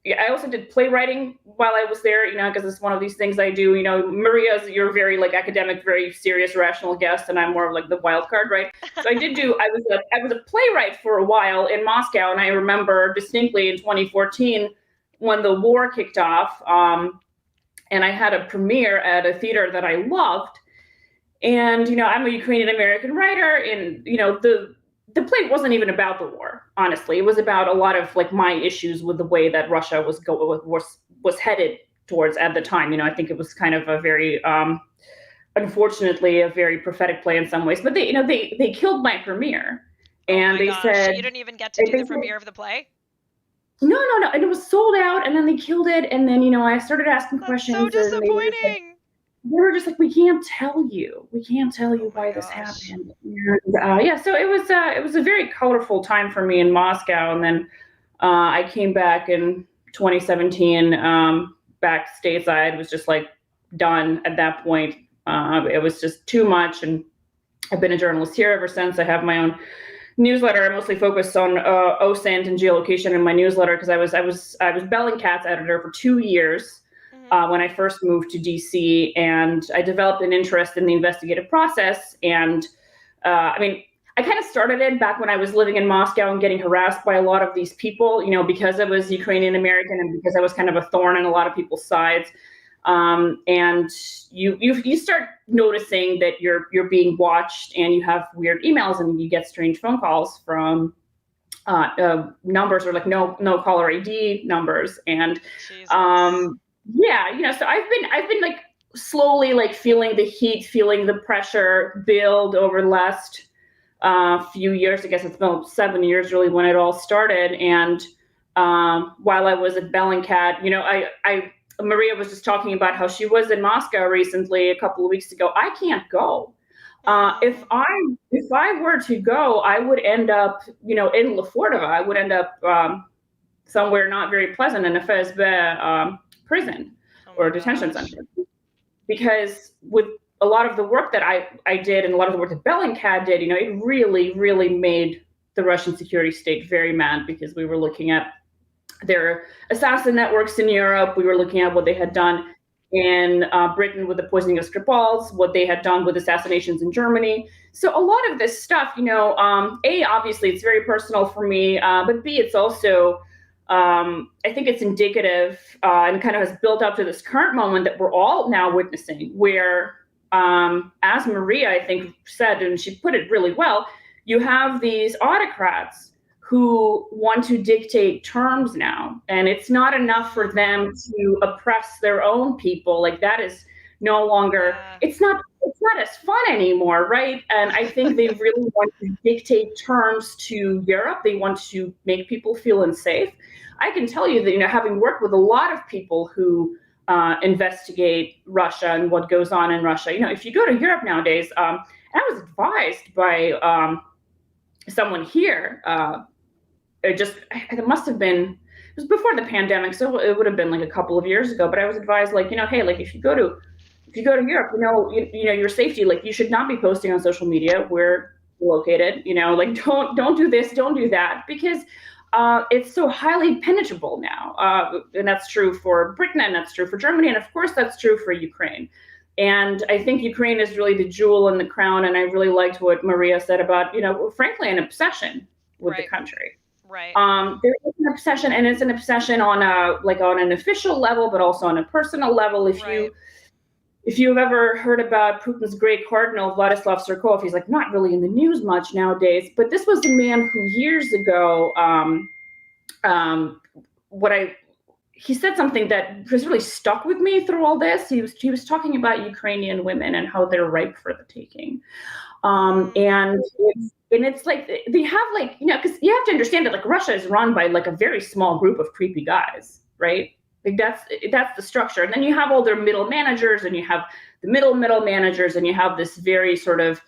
I also did playwriting while I was there, because it's one of these things I do. You're very like academic, very serious, rational guest, and I'm more of like the wild card, right? So I was a playwright for a while in Moscow, and I remember distinctly in 2014 when the war kicked off, and I had a premiere at a theater that I loved. And, I'm a Ukrainian American writer, and, the play wasn't even about the war, honestly. It was about a lot of like my issues with the way that Russia was headed towards at the time. I think it was kind of a very, unfortunately, a very prophetic play in some ways. But they killed my premiere, and they said, so you didn't even get to do the premiere of the play. No, and it was sold out, and then they killed it, and then I started asking questions. So disappointing. They were just like, we can't tell you why this happened. And, so it was a very colorful time for me in Moscow. And then I came back in 2017, back stateside. Was just like done at that point. It was just too much. And I've been a journalist here ever since. I have my own newsletter. I mostly focus on OSINT and geolocation in my newsletter, because I was Bellingcat's editor for 2 years. When I first moved to DC, and I developed an interest in the investigative process. And I kind of started it back when I was living in Moscow and getting harassed by a lot of these people, because I was Ukrainian American and because I was kind of a thorn in a lot of people's sides. And you start noticing that you're being watched, and you have weird emails, and you get strange phone calls from numbers, or like no caller ID numbers. And so I've been like slowly like feeling the heat, feeling the pressure build over the last few years. I guess it's been 7 years really when it all started. And while I was at Bellingcat, Maria was just talking about how she was in Moscow recently, a couple of weeks ago. I can't go. If I were to go, I would end up, in Lefortovo. I would end up somewhere not very pleasant in a FSB prison or detention center, because with a lot of the work that I did, and a lot of the work that Bellingcat did, it really, really made the Russian security state very mad, because we were looking at their assassin networks in Europe. We were looking at what they had done in Britain with the poisoning of Skripals, what they had done with assassinations in Germany. So a lot of this stuff, A, obviously it's very personal for me, but B, it's also, I think it's indicative and kind of has built up to this current moment that we're all now witnessing, where, as Maria, I think, said, and she put it really well, you have these autocrats who want to dictate terms now, and it's not enough for them to oppress their own people. Like, that is no longer, it's not as fun anymore, right? And I think they really want to dictate terms to Europe. They want to make people feel unsafe. I can tell you that, having worked with a lot of people who investigate Russia and what goes on in Russia, if you go to Europe nowadays, I was advised by someone here, it must have been, it was before the pandemic, so it would have been like a couple of years ago, but I was advised, like, hey, like, if you go to Europe, your safety, like, you should not be posting on social media where you're located, like, don't do this, don't do that, because it's so highly penetrable now. And that's true for Britain, and that's true for Germany, and of course that's true for Ukraine. And I think Ukraine is really the jewel in the crown, and I really liked what Maria said about, frankly, an obsession with the country. Right. There is an obsession, and it's an obsession on an official level, but also on a personal level. If you've ever heard about Putin's great cardinal, Vladislav Surkov, he's like not really in the news much nowadays, but this was a man who years ago, he said something that has really stuck with me through all this. He was talking about Ukrainian women and how they're ripe for the taking. And it's like, they have like, because you have to understand that like Russia is run by like a very small group of creepy guys, right? Like that's the structure. And then you have all their middle managers, and you have the middle managers, and you have this very sort of,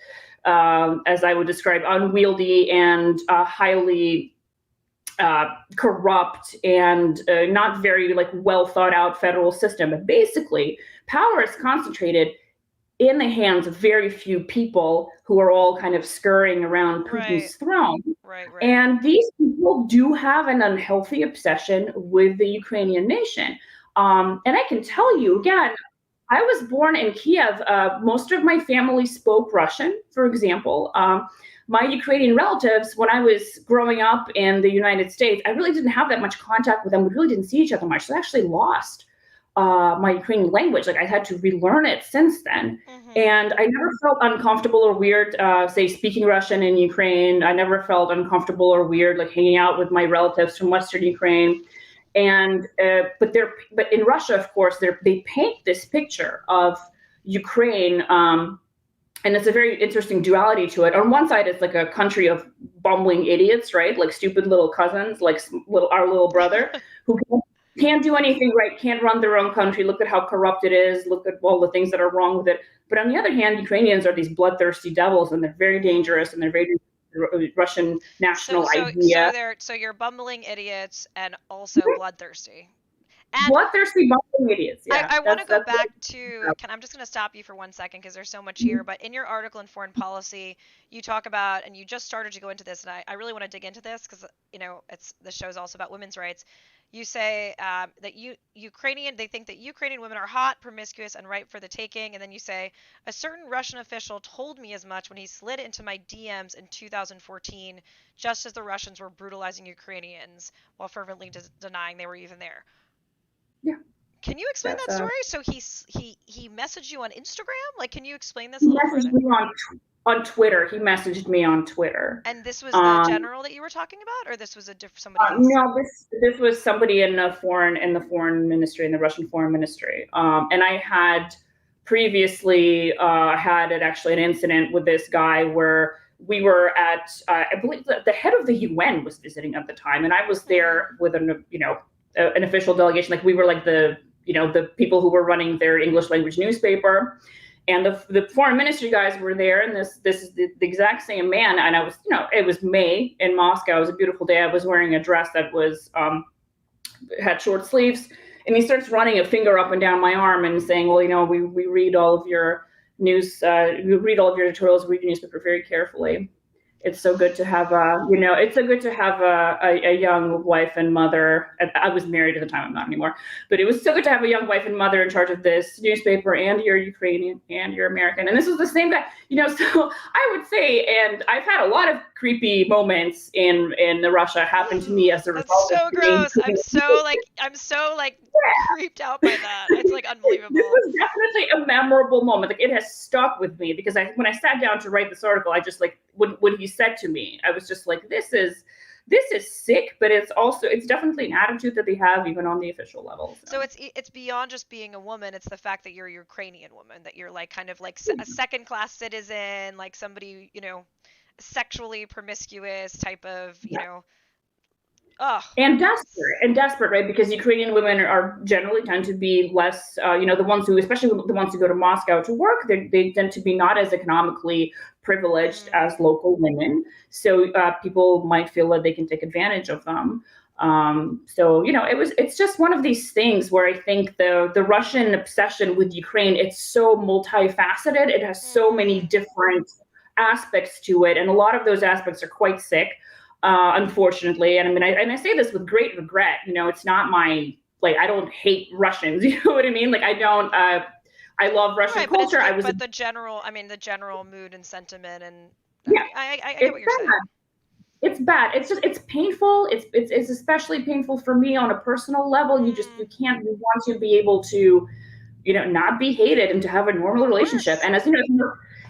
as I would describe, unwieldy and highly corrupt and not very like well thought out federal system. But basically, power is concentrated in the hands of very few people who are all kind of scurrying around Putin's throne. Right. And these people do have an unhealthy obsession with the Ukrainian nation. And I can tell you, again, I was born in Kiev. Most of my family spoke Russian, for example. My Ukrainian relatives, when I was growing up in the United States, I really didn't have that much contact with them. We really didn't see each other much. So I actually lost my Ukrainian language. Like I had to relearn it since then. And I never felt uncomfortable or weird, say, speaking Russian in Ukraine. I never felt uncomfortable or weird, like hanging out with my relatives from Western Ukraine. And but in Russia, of course, they paint this picture of Ukraine, and it's a very interesting duality to it. On one side, it's like a country of bumbling idiots, right? Like stupid little cousins, like our little brother, who can't do anything right, can't run their own country. Look at how corrupt it is. Look at all the things that are wrong with it. But on the other hand, Ukrainians are these bloodthirsty devils, and they're very dangerous, and they're very Russian national idea. So you're bumbling idiots and also bloodthirsty. And bloodthirsty bumbling idiots. Yeah, I want to go back to. I'm just going to stop you for 1 second because there's so much here. But in your article in Foreign Policy, you talk about, and you just started to go into this, and I really want to dig into this because the show is also about women's rights. You say that they think that Ukrainian women are hot, promiscuous, and ripe for the taking. And then you say, a certain Russian official told me as much when he slid into my DMs in 2014, just as the Russians were brutalizing Ukrainians while fervently denying they were even there. Yeah. Can you explain that story? So he messaged you on Instagram? Like, can you explain this a little further? He messaged me on Twitter. He messaged me on Twitter. And this was the general that you were talking about, or this was somebody else? No, this was somebody in the foreign ministry, in the Russian foreign ministry. And I had previously had actually an incident with this guy where we were at, I believe the head of the UN was visiting at the time, and I was there with an official delegation. Like we were like the people who were running their English language newspaper, and the foreign ministry guys were there, and this is the exact same man. And I was, it was May in Moscow. It was a beautiful day. I was wearing a dress that was had short sleeves, and he starts running a finger up and down my arm and saying, well, we read all of your news, we read all of your editorials, read your newspaper very carefully. It's so good to have a young wife and mother. I was married at the time, I'm not anymore, but it was so good to have a young wife and mother in charge of this newspaper, and you're Ukrainian and you're American. And this was the same guy, so I would say, and I've had a lot of creepy moments in Russia happen to me as a result. That's so gross. I'm so creeped out by that. It's like unbelievable. This was definitely a memorable moment. Like it has stuck with me because when I sat down to write this article, I just when he said to me, I was just like, this is sick, but it's definitely an attitude that they have even on the official level. So it's beyond just being a woman. It's the fact that you're a Ukrainian woman, that you're like kind of like a second class citizen, like somebody, sexually promiscuous type of, and desperate, right? Because Ukrainian women are generally tend to be less, the ones who, especially the ones who go to Moscow to work, they tend to be not as economically privileged as local women. So people might feel that they can take advantage of them. It's just one of these things where I think the Russian obsession with Ukraine, it's so multifaceted. It has so many different aspects to it, and a lot of those aspects are quite sick. Unfortunately, and I say this with great regret. It's not my I don't hate Russians. You know what I mean? Like I don't. I love Russian culture. But the general mood and sentiment, and I get what you're saying. It's bad. It's painful. It's especially painful for me on a personal level. You want to be able to, not be hated and to have a normal relationship. And as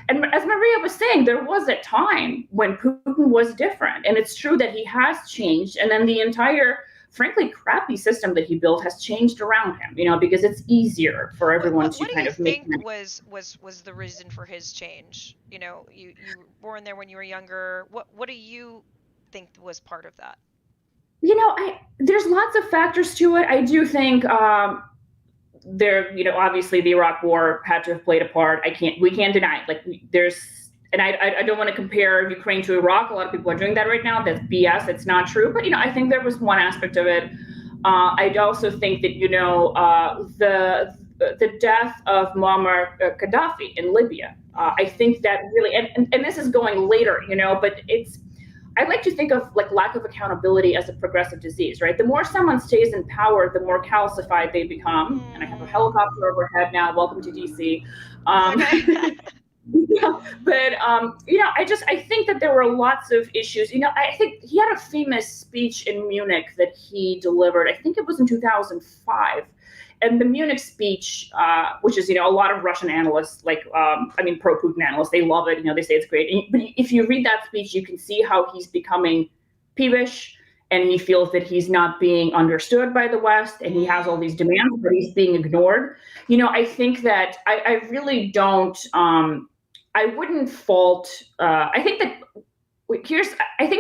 and as Maria was saying, there was a time when Putin was different. And it's true that he has changed. And then the entire, frankly, crappy system that he built has changed around him, because it's easier for everyone to kind of make. What do you think was the reason for his change? You were born there when you were younger. What do you think was part of that? There's lots of factors to it. I do think obviously the Iraq War had to have played a part. We can't deny it. And I don't want to compare Ukraine to Iraq. A lot of people are doing that right now. That's BS. It's not true. But, I think there was one aspect of it. I also think that, the death of Muammar Gaddafi in Libya. I think that really, and this is going later, but I like to think of like lack of accountability as a progressive disease, right? The more someone stays in power, the more calcified they become. And I have a helicopter overhead now. Welcome to DC. Okay. Yeah, but I think that there were lots of issues. I think he had a famous speech in Munich that he delivered. I think it was in 2005. And the Munich speech, which is, a lot of Russian analysts, pro-Putin analysts, they love it. They say it's great. But if you read that speech, you can see how he's becoming peevish, and he feels that he's not being understood by the West, and he has all these demands, but he's being ignored. I think that I really don't. I wouldn't fault. I think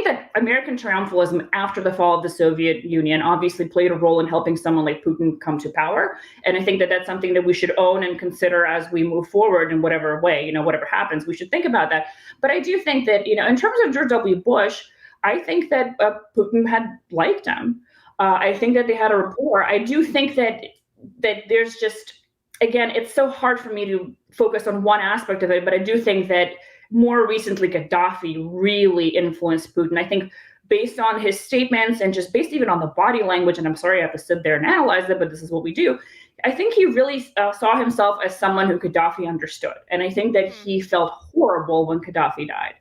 that American triumphalism after the fall of the Soviet Union obviously played a role in helping someone like Putin come to power. And I think that that's something that we should own and consider as we move forward in whatever way, whatever happens, we should think about that. But I do think that, in terms of George W. Bush, I think that Putin had liked him. I think that they had a rapport. I do think that there's just, again, it's so hard for me to focus on one aspect of it, but I do think that more recently, Gaddafi really influenced Putin. I think based on his statements and just based even on the body language, and I'm sorry I have to sit there and analyze it, but this is what we do. I think he really saw himself as someone who Gaddafi understood. And I think that he felt horrible when Gaddafi died.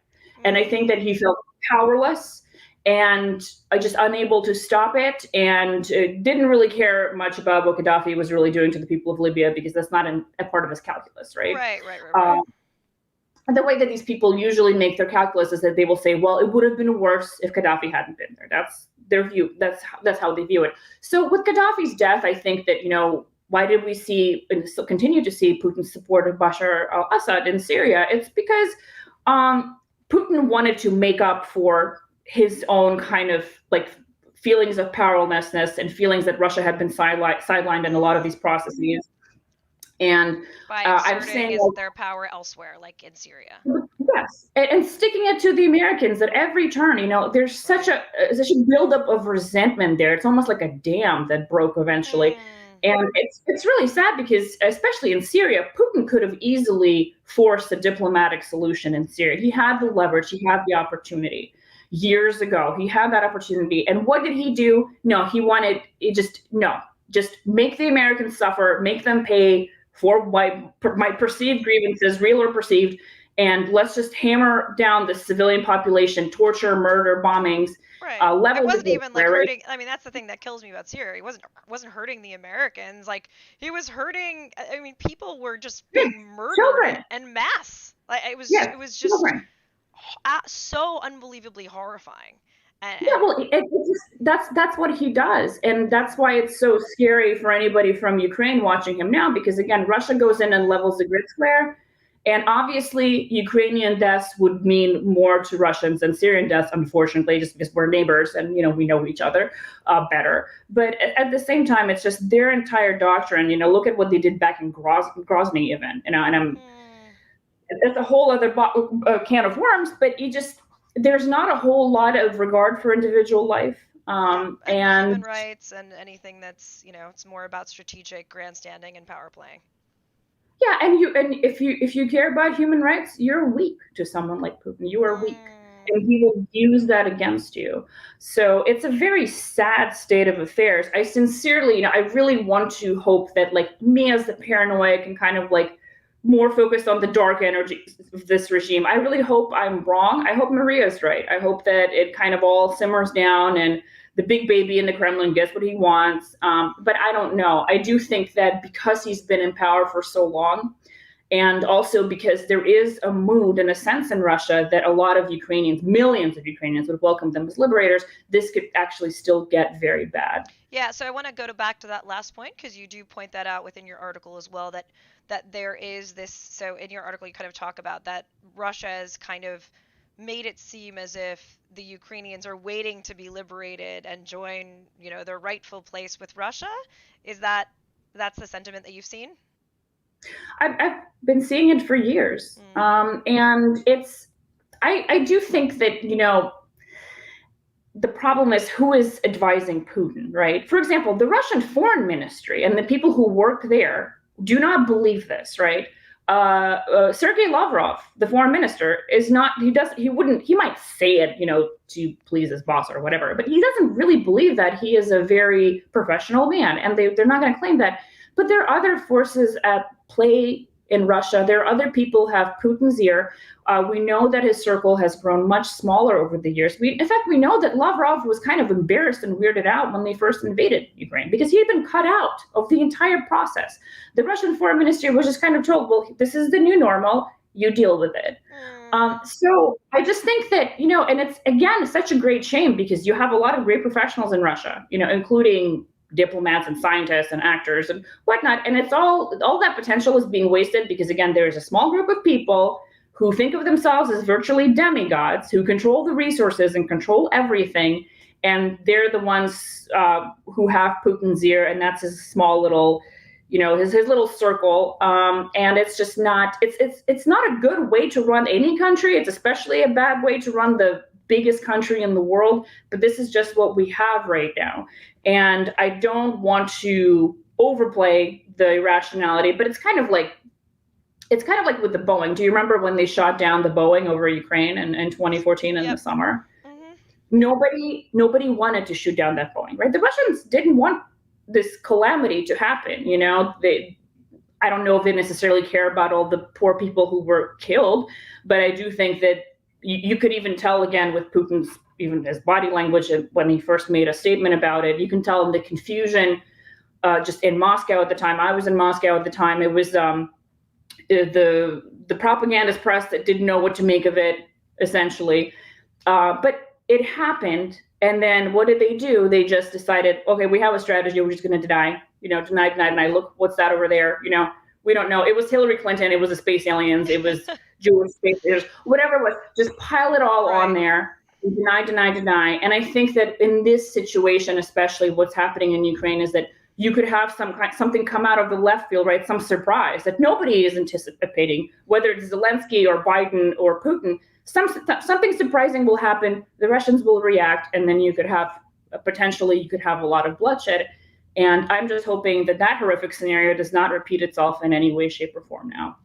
And I think that he felt powerless and just unable to stop it, and didn't really care much about what Gaddafi was really doing to the people of Libya, because that's not a part of his calculus, right? Right. The way that these people usually make their calculus is that they will say, well, it would have been worse if Gaddafi hadn't been there. That's their view. That's how they view it. So with Gaddafi's death, I think that, why did we see and still continue to see Putin's support of Bashar al-Assad in Syria? It's because Putin wanted to make up for his own kind of like feelings of powerlessness and feelings that Russia had been sidelined in a lot of these processes. And by I'm saying their power elsewhere, like in Syria. Yes, and sticking it to the Americans at every turn. There's such a buildup of resentment there. It's almost like a dam that broke eventually. And it's really sad because, especially in Syria, Putin could have easily forced a diplomatic solution in Syria. He had the leverage, he had the opportunity. Years ago, he had that opportunity. And what did he do? No, just make the Americans suffer, make them pay for my perceived grievances, real or perceived, and let's just hammer down the civilian population, torture, murder, bombings. Right. It wasn't even like hurting. I mean, that's the thing that kills me about Syria. He wasn't hurting the Americans. Like, he was hurting. I mean, people were just being murdered en masse. Like, it was just so unbelievably horrifying. That's what he does, and that's why it's so scary for anybody from Ukraine watching him now, because again, Russia goes in and levels the grid square, and obviously Ukrainian deaths would mean more to Russians than Syrian deaths, unfortunately, just because we're neighbors and we know each other better. But at the same time, it's just their entire doctrine. Look at what they did back in Grozny, even. And it's a whole other can of worms. But there's not a whole lot of regard for individual life, and human rights, and anything that's it's more about strategic grandstanding and power playing. Yeah, and if you care about human rights, you're weak to someone like Putin. You are weak, and he will use that against you. So it's a very sad state of affairs. I sincerely, I really want to hope that, like, me as the paranoid can kind of like more focused on the dark energy of this regime. I really hope I'm wrong. I hope Maria's right. I hope that it kind of all simmers down and the big baby in the Kremlin gets what he wants. But I don't know. I do think that because he's been in power for so long, and also because there is a mood and a sense in Russia that a lot of Ukrainians, millions of Ukrainians, would welcome them as liberators, this could actually still get very bad. Yeah, so I want to go back to that last point, because you do point that out within your article as well, that there is this. So in your article, you kind of talk about that Russia has kind of made it seem as if the Ukrainians are waiting to be liberated and join, their rightful place with Russia. That's the sentiment that you've seen? I've been seeing it for years. And I do think that, the problem is who is advising Putin, right? For example, the Russian foreign ministry and the people who work there do not believe this, right? Sergei Lavrov, the foreign minister, is not, he might say it, to please his boss or whatever, but he doesn't really believe that. He is a very professional man, and they're not going to claim that. But there are other forces at play in Russia. There are other people who have Putin's ear. We know that his circle has grown much smaller over the years. In fact, we know that Lavrov was kind of embarrassed and weirded out when they first invaded Ukraine because he had been cut out of the entire process. The Russian foreign ministry was just kind of told, well, this is the new normal, you deal with it. So I just think that, and it's, again, such a great shame because you have a lot of great professionals in Russia, including diplomats and scientists and actors and whatnot. And it's all that potential is being wasted because, again, there's a small group of people who think of themselves as virtually demigods, who control the resources and control everything. And they're the ones who have Putin's ear, and that's his small little, his little circle. And it's just not, it's not a good way to run any country. It's especially a bad way to run the biggest country in the world. But this is just what we have right now. And I don't want to overplay the irrationality, but it's kind of like with the Boeing. Do you remember when they shot down the Boeing over Ukraine in 2014 in the summer? Mm-hmm. Nobody wanted to shoot down that Boeing, right? The Russians didn't want this calamity to happen. I don't know if they necessarily care about all the poor people who were killed, but I do think that you could even tell, again, with Putin's, even his body language when he first made a statement about it, you can tell in the confusion just in Moscow at the time. I was in Moscow at the time. It was the propagandist press that didn't know what to make of it, essentially. But it happened. And then what did they do? They just decided, okay, we have a strategy. We're just going to deny. Look, what's that over there? We don't know. It was Hillary Clinton. It was the space aliens. It was Jewish space aliens, whatever it was. Just pile it all on there. Deny. And I think that in this situation, especially what's happening in Ukraine, is that you could have something come out of the left field, right? Some surprise that nobody is anticipating, whether it's Zelensky or Biden or Putin. Something surprising will happen. The Russians will react, and then you could have a lot of bloodshed. And I'm just hoping that horrific scenario does not repeat itself in any way, shape, or form now.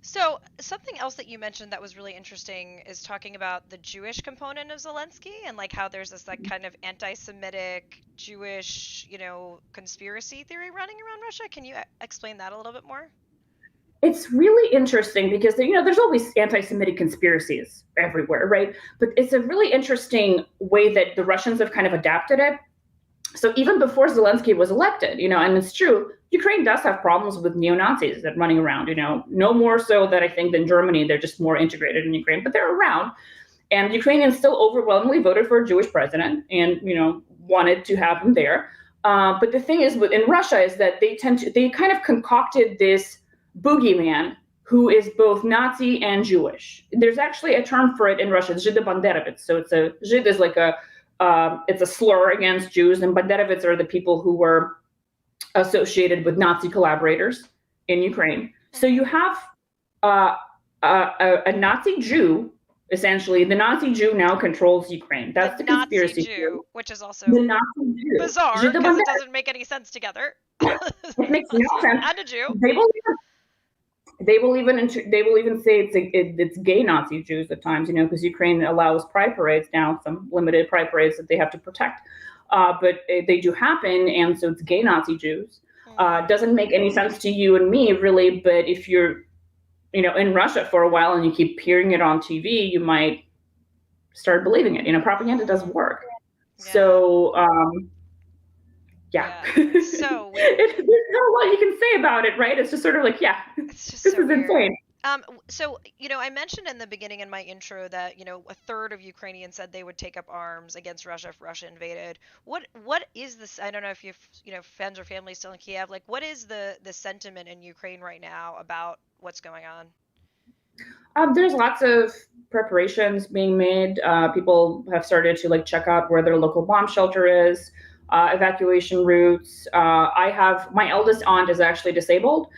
So something else that you mentioned that was really interesting is talking about the Jewish component of Zelensky and like how there's this like kind of anti-Semitic Jewish, conspiracy theory running around Russia. Can you explain that a little bit more? It's really interesting because, there's always anti-Semitic conspiracies everywhere, right? But it's a really interesting way that the Russians have kind of adapted it. So even before Zelensky was elected, and it's true, Ukraine does have problems with neo-Nazis that running around, no more so that I think than Germany. They're just more integrated in Ukraine, but they're around. And Ukrainians still overwhelmingly voted for a Jewish president and, wanted to have him there. But the thing is in Russia is that they kind of concocted this boogeyman who is both Nazi and Jewish. There's actually a term for it in Russia, Zhido-Banderovets. So Zhid is like it's a slur against Jews, and Banderovets are the people who were associated with Nazi collaborators in Ukraine. So you have a Nazi Jew, essentially. The Nazi Jew now controls Ukraine. That's the conspiracy Nazi Jew, which is also the Nazi Jew. Bizarre because it doesn't make any sense together. It makes no sense. And a Jew. They will even say it's gay Nazi Jews at times, because Ukraine allows pride parades now, some limited pride parades that they have to protect. But they do happen, and so it's gay Nazi Jews. Doesn't make any sense to you and me, really, but if you're, in Russia for a while and you keep hearing it on TV, you might start believing it. Propaganda does work. Yeah. So, yeah. So there's not a lot you can say about it, right? It's just sort of like, this is insane. So, I mentioned in the beginning in my intro that, a third of Ukrainians said they would take up arms against Russia if Russia invaded. What is this? I don't know if you've, friends or family still in Kiev. Like, what is the sentiment in Ukraine right now about what's going on? There's lots of preparations being made. People have started to check out where their local bomb shelter is. Evacuation routes. My eldest aunt is actually disabled.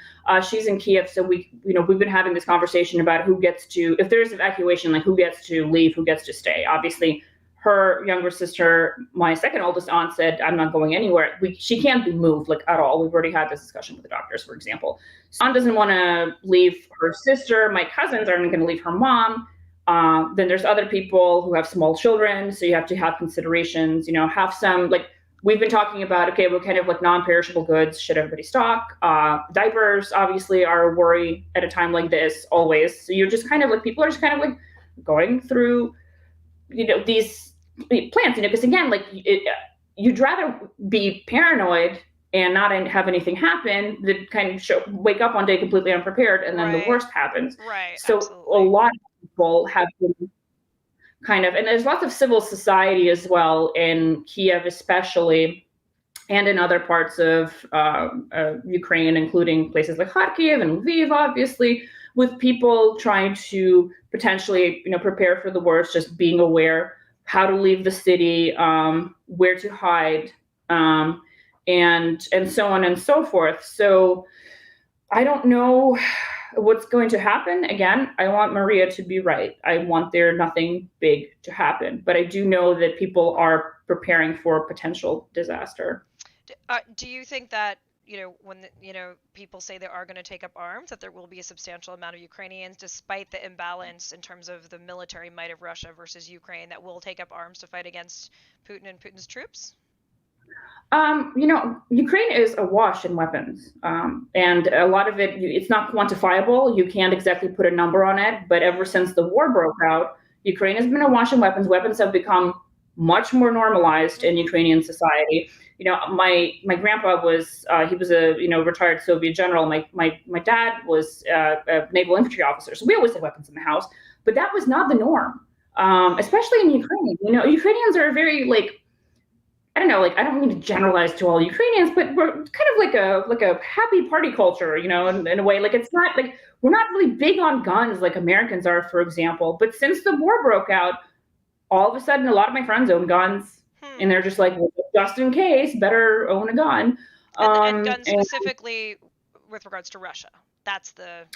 She's in Kiev, so we've been having this conversation about who gets to, if there's evacuation, who gets to leave, who gets to stay. Obviously, her younger sister, my second oldest aunt, said, I'm not going anywhere. She can't be moved like at all. We've already had this discussion with the doctors, for example. Aunt doesn't want to leave her sister. My cousins aren't going to leave her mom. Then there's other people who have small children. So you have to have considerations, have some, like, we've been talking about, okay, what kind of like non-perishable goods should everybody stock? Diapers obviously are a worry at a time like this always. So you're just kind of like, people are just kind of like going through, these plans, because again, like you'd rather be paranoid and not have anything happen than kind of wake up one day completely unprepared and then the worst happens. Right. So absolutely. a lot of people have been kind of, and there's lots of civil society as well in Kiev, especially, and in other parts of Ukraine, including places like Kharkiv and Lviv, obviously, with people trying to potentially, prepare for the worst, just being aware how to leave the city, where to hide, and so on and so forth. So I don't know what's going to happen. Again, I want Maria to be right. I want there nothing big to happen, but I do know that people are preparing for potential disaster. Do you think that, when people say they are going to take up arms, that there will be a substantial amount of Ukrainians, despite the imbalance in terms of the military might of Russia versus Ukraine, that will take up arms to fight against Putin and Putin's troops? Ukraine is awash in weapons, and a lot of it's not quantifiable. You can't exactly put a number on it, but ever since the war broke out, Ukraine has been awash in weapons. Weapons have become much more normalized in Ukrainian society. My grandpa was he was a retired Soviet general. My dad was a naval infantry officer, so we always had weapons in the house. But that was not the norm, especially in Ukraine. Ukrainians are very I don't know, I don't mean to generalize to all Ukrainians, but we're kind of like a happy party culture, in a way. It's not we're not really big on guns like Americans are, for example. But since the war broke out, all of a sudden, a lot of my friends own guns, and they're just well, just in case, better own a gun. And guns specifically with regards to Russia. That's the...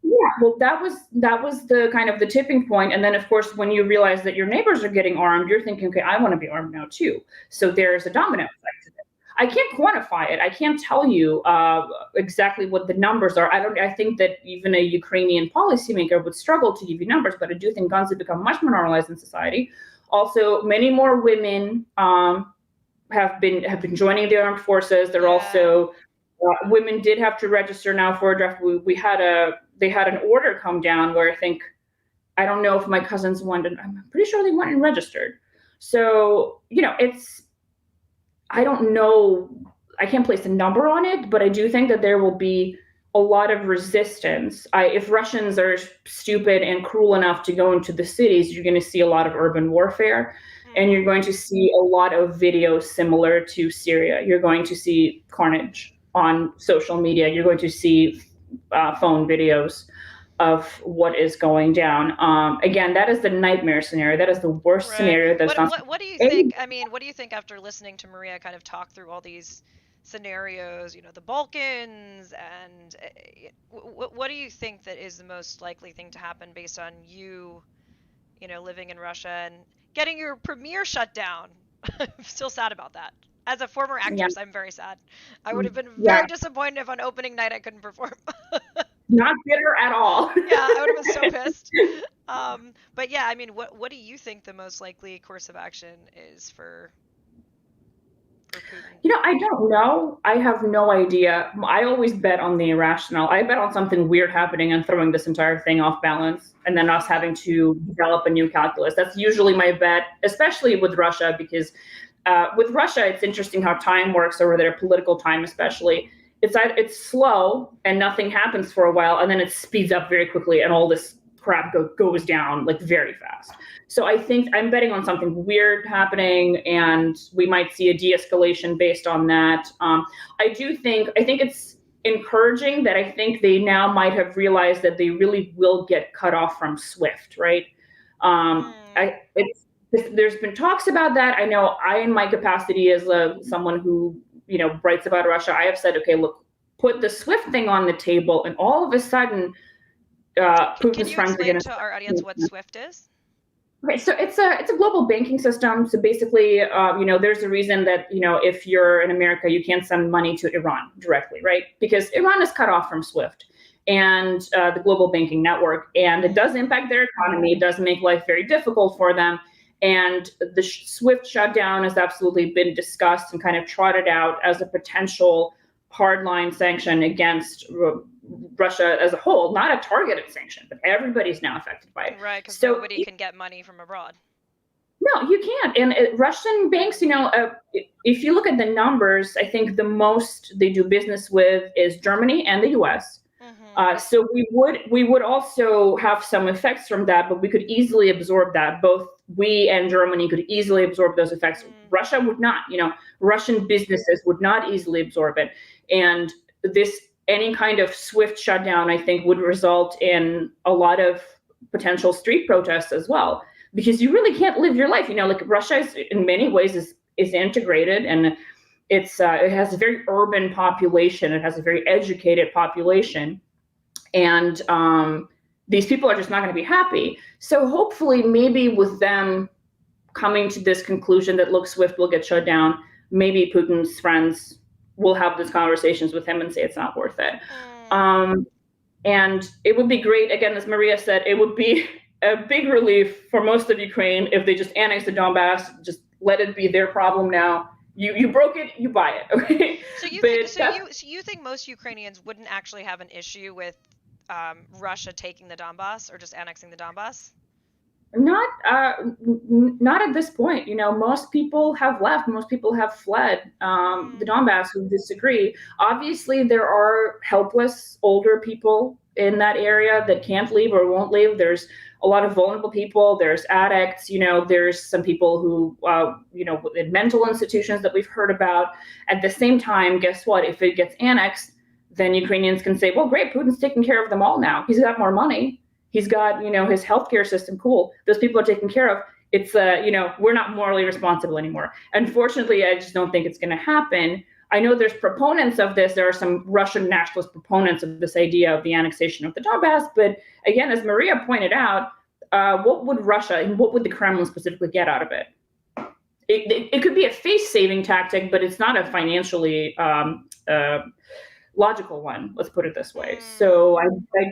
Yeah, well, that was the kind of the tipping point. And then, of course, when you realize that your neighbors are getting armed, you're thinking, okay, I want to be armed now too. So there's a domino effect to it. I can't quantify it. I can't tell you exactly what the numbers are. I think that even a Ukrainian policymaker would struggle to give you numbers, but I do think guns have become much more normalized in society. Also, many more women have been joining the armed forces. They're also women did have to register now for a draft. They had an order come down where I don't know if my cousins went, and I'm pretty sure they went and registered. So, I don't know, I can't place a number on it, but I do think that there will be a lot of resistance. If Russians are stupid and cruel enough to go into the cities, you're going to see a lot of urban warfare, and you're going to see a lot of videos similar to Syria. You're going to see carnage on social media. You're going to see phone videos of what is going down. Again, that is the nightmare scenario. That is the worst scenario. What do you think? I mean, what do you think after listening to Maria kind of talk through all these scenarios, the Balkans, and what do you think that is the most likely thing to happen based on you living in Russia and getting your premiere shut down? I'm still sad about that. As a former actress, I'm very sad. I would have been very disappointed if on opening night I couldn't perform. Not bitter at all. Yeah, I would have been so pissed. But yeah, I mean, what do you think the most likely course of action is for Putin? I don't know. I have no idea. I always bet on the irrational. I bet on something weird happening and throwing this entire thing off balance, and then us having to develop a new calculus. That's usually my bet, especially with Russia, because with Russia, it's interesting how time works over there, political time especially. It's slow and nothing happens for a while, and then it speeds up very quickly, and all this crap goes down very fast. So I think I'm betting on something weird happening, and we might see a de-escalation based on that. I think it's encouraging that I think they now might have realized that they really will get cut off from SWIFT, right? There's been talks about that. I know in my capacity as someone who writes about Russia, I have said, okay, look, put the SWIFT thing on the table, and all of a sudden, Putin's friends are going to our audience what SWIFT is? Okay, so it's a global banking system. So basically, there's a reason that if you're in America, you can't send money to Iran directly, right? Because Iran is cut off from SWIFT and the global banking network, and it does impact their economy. It does make life very difficult for them. And the SWIFT shutdown has absolutely been discussed and kind of trotted out as a potential hardline sanction against Russia as a whole, not a targeted sanction, but everybody's now affected by it. Right, because So nobody can get money from abroad. no, you can't. And Russian banks, if you look at the numbers, I think the most they do business with is Germany and the U.S. So we would also have some effects from that, but we could easily absorb that. Both we and Germany could easily absorb those effects. Russia would not. Russian businesses would not easily absorb it. And any kind of swift shutdown, I think, would result in a lot of potential street protests as well, because you really can't live your life. Like Russia is in many ways is integrated, and it has a very urban population. It has a very educated population. And these people are just not going to be happy. So hopefully, maybe with them coming to this conclusion that, look, SWIFT will get shut down, maybe Putin's friends will have these conversations with him and say it's not worth it. And it would be great, again, as Maria said, it would be a big relief for most of Ukraine if they just annex the Donbass, just let it be their problem now. You broke it, you buy it, okay? So you think most Ukrainians wouldn't actually have an issue with Russia taking the Donbass or just annexing the Donbass? Not at this point. Most people have left. Most people have fled the Donbass who disagree. Obviously, there are helpless older people in that area that can't leave or won't leave. There's a lot of vulnerable people. There's addicts. There's some people who, in mental institutions that we've heard about. At the same time, guess what? If it gets annexed, then Ukrainians can say, well, great, Putin's taking care of them all now. He's got more money. He's got, his healthcare system. Cool. Those people are taken care of. It's, we're not morally responsible anymore. Unfortunately, I just don't think it's going to happen. I know there's proponents of this. There are some Russian nationalist proponents of this idea of the annexation of the Donbass. But again, as Maria pointed out, what would Russia and what would the Kremlin specifically get out of it? It could be a face-saving tactic, but it's not a financially logical one, let's put it this way. So I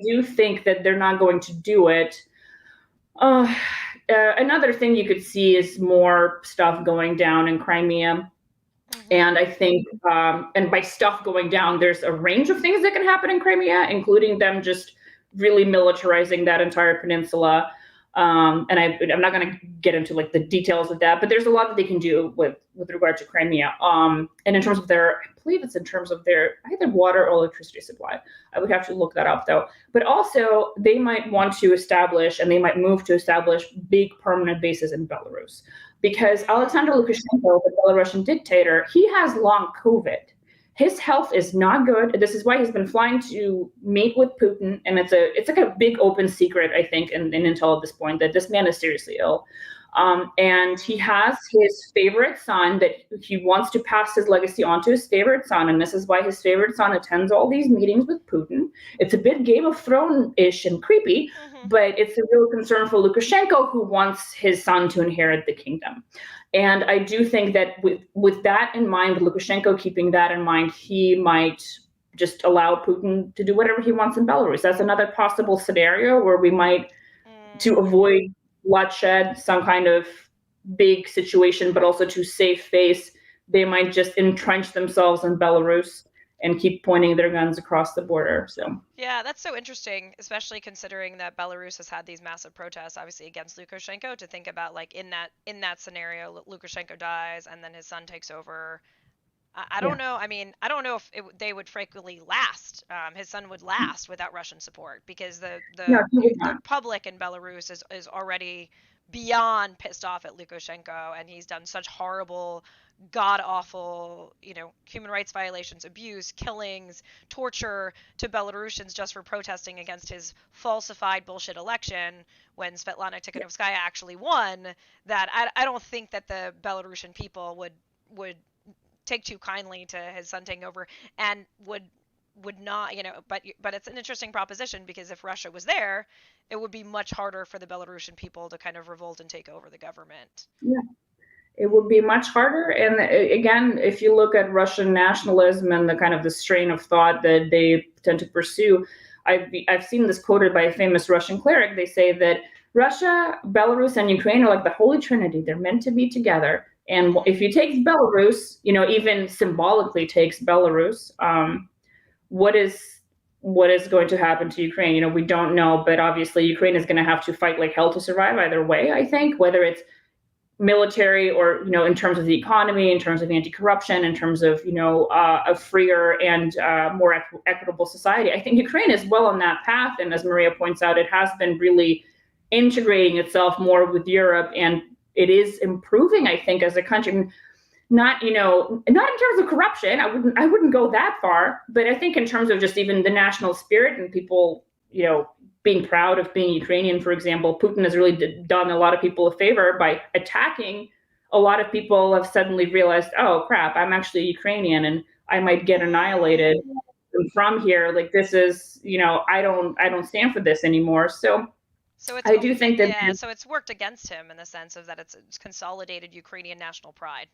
do think that they're not going to do it. Another thing you could see is more stuff going down in Crimea. And I think, and by stuff going down, there's a range of things that can happen in Crimea, including them just really militarizing that entire peninsula. And I'm not going to get into like the details of that, but there's a lot that they can do with regard to Crimea. And in terms of I believe it's in terms of their either water or electricity supply. I would have to look that up though. But also they might want to establish, and they might move to establish, big permanent bases in Belarus, because Alexander Lukashenko, the Belarusian dictator, he has long COVID. His health is not good. This is why he's been flying to meet with Putin. And it's like a big open secret, I think, in Intel at this point, that this man is seriously ill. And he has his favorite son that he wants to pass his legacy on to his favorite son. And this is why his favorite son attends all these meetings with Putin. It's a bit Game of Thrones-ish and creepy, but it's a real concern for Lukashenko, who wants his son to inherit the kingdom. And I do think that with that in mind, with Lukashenko keeping that in mind, he might just allow Putin to do whatever he wants in Belarus. That's another possible scenario where we might, to avoid bloodshed, some kind of big situation, but also to save face, they might just entrench themselves in Belarus and keep pointing their guns across the border. So yeah, that's so interesting, especially considering that Belarus has had these massive protests, obviously against Lukashenko. To think about, like, in that scenario, Lukashenko dies and then his son takes over. I don't know. I mean, I don't know if they would frankly last. His son would last without Russian support, because the public in Belarus is already beyond pissed off at Lukashenko, and he's done such horrible, god-awful, human rights violations, abuse, killings, torture to Belarusians just for protesting against his falsified bullshit election when Svetlana Tikhanovskaya actually won, that I don't think that the Belarusian people would take too kindly to his son taking over, and would would not, but it's an interesting proposition because if Russia was there, it would be much harder for the Belarusian people to kind of revolt and take over the government. Yeah, it would be much harder. And again, if you look at Russian nationalism and the kind of the strain of thought that they tend to pursue, I've seen this quoted by a famous Russian cleric. They say that Russia, Belarus, and Ukraine are like the Holy Trinity. They're meant to be together. And if you take Belarus, even symbolically takes Belarus, what is going to happen to Ukraine? We don't know, but obviously Ukraine is going to have to fight like hell to survive either way, I think, whether it's military or in terms of the economy, in terms of anti-corruption, in terms of a freer and more equitable society. I think Ukraine is well on that path, and as Maria points out, it has been really integrating itself more with Europe, and it is improving, I think, as a country. Not in terms of corruption. I wouldn't go that far, but I think in terms of just even the national spirit and people being proud of being Ukrainian, for example. Putin has really done a lot of people a favor by attacking. A lot of people have suddenly realized, oh crap, I'm actually Ukrainian and I might get annihilated from here. Like this is, I don't stand for this anymore. So I do think that so it's worked against him in the sense of that it's consolidated Ukrainian national pride.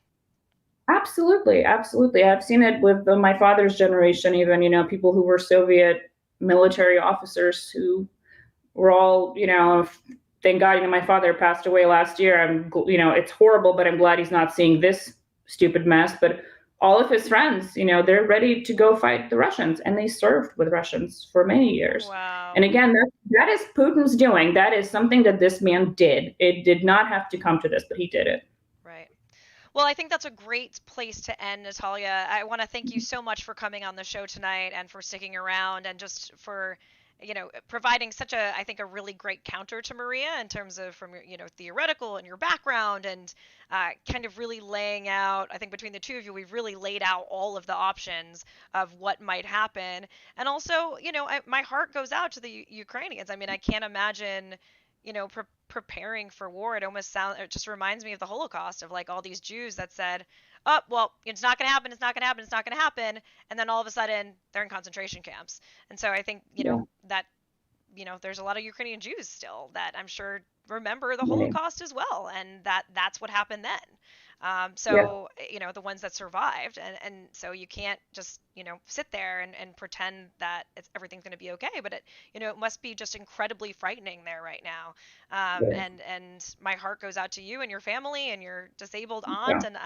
Absolutely. I've seen it with my father's generation, even, people who were Soviet military officers who were all, thank God, my father passed away last year. It's horrible, but I'm glad he's not seeing this stupid mess. But all of his friends, they're ready to go fight the Russians, and they served with Russians for many years. Wow. And again, that is Putin's doing. That is something that this man did. It did not have to come to this, but he did it. Right. Well, I think that's a great place to end, Natalia. I want to thank you so much for coming on the show tonight and for sticking around and just for providing such I think a really great counter to Maria in terms of from your, theoretical and your background and kind of really laying out, I think between the two of you, we've really laid out all of the options of what might happen. And also, my heart goes out to the Ukrainians. I mean, I can't imagine, preparing for war. It just reminds me of the Holocaust, of like all these Jews that said, oh, well, it's not going to happen, it's not going to happen, it's not going to happen. And then all of a sudden they're in concentration camps. And so I think, that, there's a lot of Ukrainian Jews still that I'm sure remember the Holocaust as well. And that's what happened then. The ones that survived. And so you can't just, sit there and pretend that everything's going to be okay. But it must be just incredibly frightening there right now. And my heart goes out to you and your family and your disabled aunt. And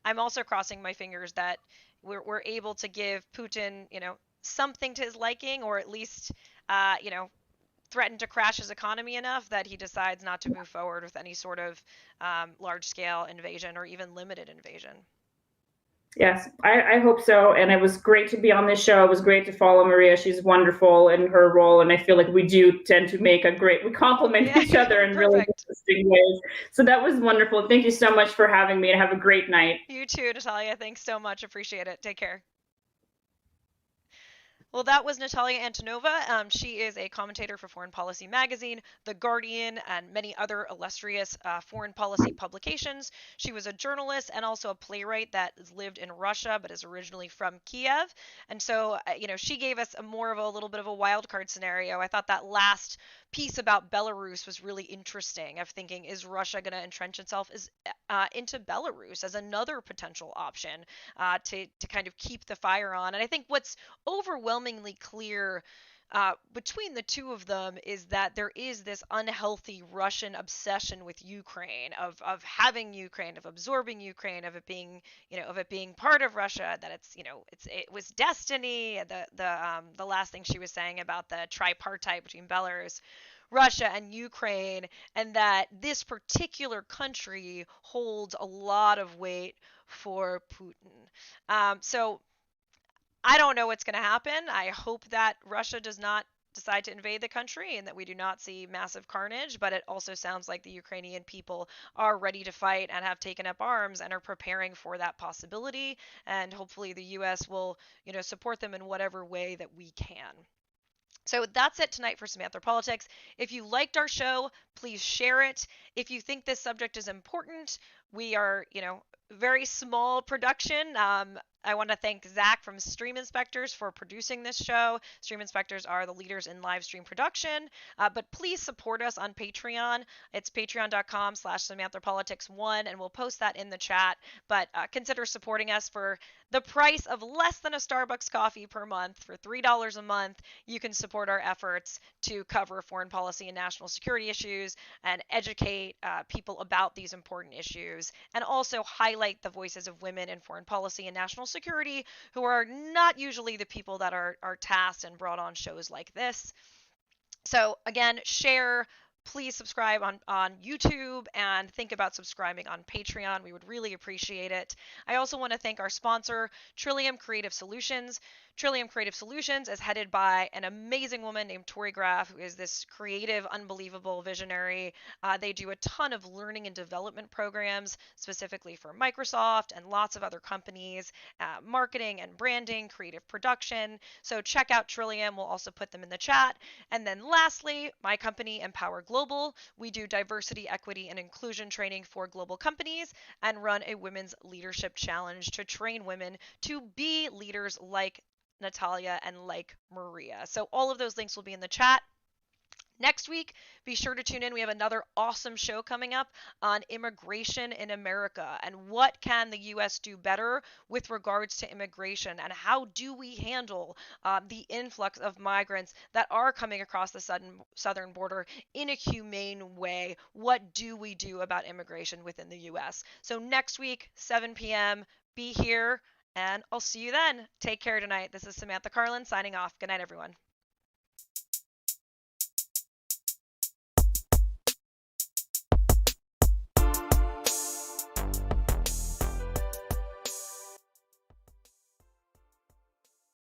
I'm also crossing my fingers that we're able to give Putin, something to his liking, or at least, threaten to crash his economy enough that he decides not to move forward with any sort of large-scale invasion or even limited invasion. Yes, I hope so. And it was great to be on this show. It was great to follow Maria. She's wonderful in her role. And I feel like we do tend to we complement each other in really interesting ways. So that was wonderful. Thank you so much for having me, and have a great night. You too, Natalia. Thanks so much. Appreciate it. Take care. Well, that was Natalia Antonova. She is a commentator for Foreign Policy Magazine, The Guardian, and many other illustrious foreign policy publications. She was a journalist and also a playwright that has lived in Russia but is originally from Kiev. And so, she gave us a little bit of a wild card scenario. I thought that last piece about Belarus was really interesting, of thinking, is Russia going to entrench itself into Belarus as another potential option to kind of keep the fire on? And I think what's overwhelmingly clear between the two of them is that there is this unhealthy Russian obsession with Ukraine, of having Ukraine, of absorbing Ukraine, of it being part of Russia, that it was destiny. The last thing she was saying about the tripartite between Belarus, Russia, and Ukraine, and that this particular country holds a lot of weight for Putin. So I don't know what's going to happen. I hope that Russia does not decide to invade the country and that we do not see massive carnage, but it also sounds like the Ukrainian people are ready to fight and have taken up arms and are preparing for that possibility, and hopefully the US will, support them in whatever way that we can. So that's it tonight for Samantha Politics. If you liked our show, please share it. If you think this subject is important, we are, very small production. I want to thank Zach from Stream Inspectors for producing this show. Stream Inspectors are the leaders in live stream production. But please support us on Patreon. It's patreon.com/SamanthaPolitics1, and we'll post that in the chat. But consider supporting us for the price of less than a Starbucks coffee per month. For $3 a month, you can support our efforts to cover foreign policy and national security issues and educate people about these important issues, and also highlight the voices of women in foreign policy and national security who are not usually the people that are tasked and brought on shows like this. So again, share. Please subscribe on YouTube and think about subscribing on Patreon. We would really appreciate it. I also want to thank our sponsor, Trillium Creative Solutions. Trillium Creative Solutions is headed by an amazing woman named Tori Graff, who is this creative, unbelievable visionary. They do a ton of learning and development programs, specifically for Microsoft and lots of other companies, marketing and branding, creative production. So check out Trillium. We'll also put them in the chat. And then lastly, my company, Empower Global. We do diversity, equity, and inclusion training for global companies and run a women's leadership challenge to train women to be leaders like Natalia and like Maria. So all of those links will be in the chat. Next week, be sure to tune in. We have another awesome show coming up on immigration in America and what can the U.S. do better with regards to immigration, and how do we handle the influx of migrants that are coming across the southern border in a humane way. What do we do about immigration within the U.S.? So next week, 7 p.m., be here, and I'll see you then. Take care tonight. This is Samantha Carlin signing off. Good night, everyone.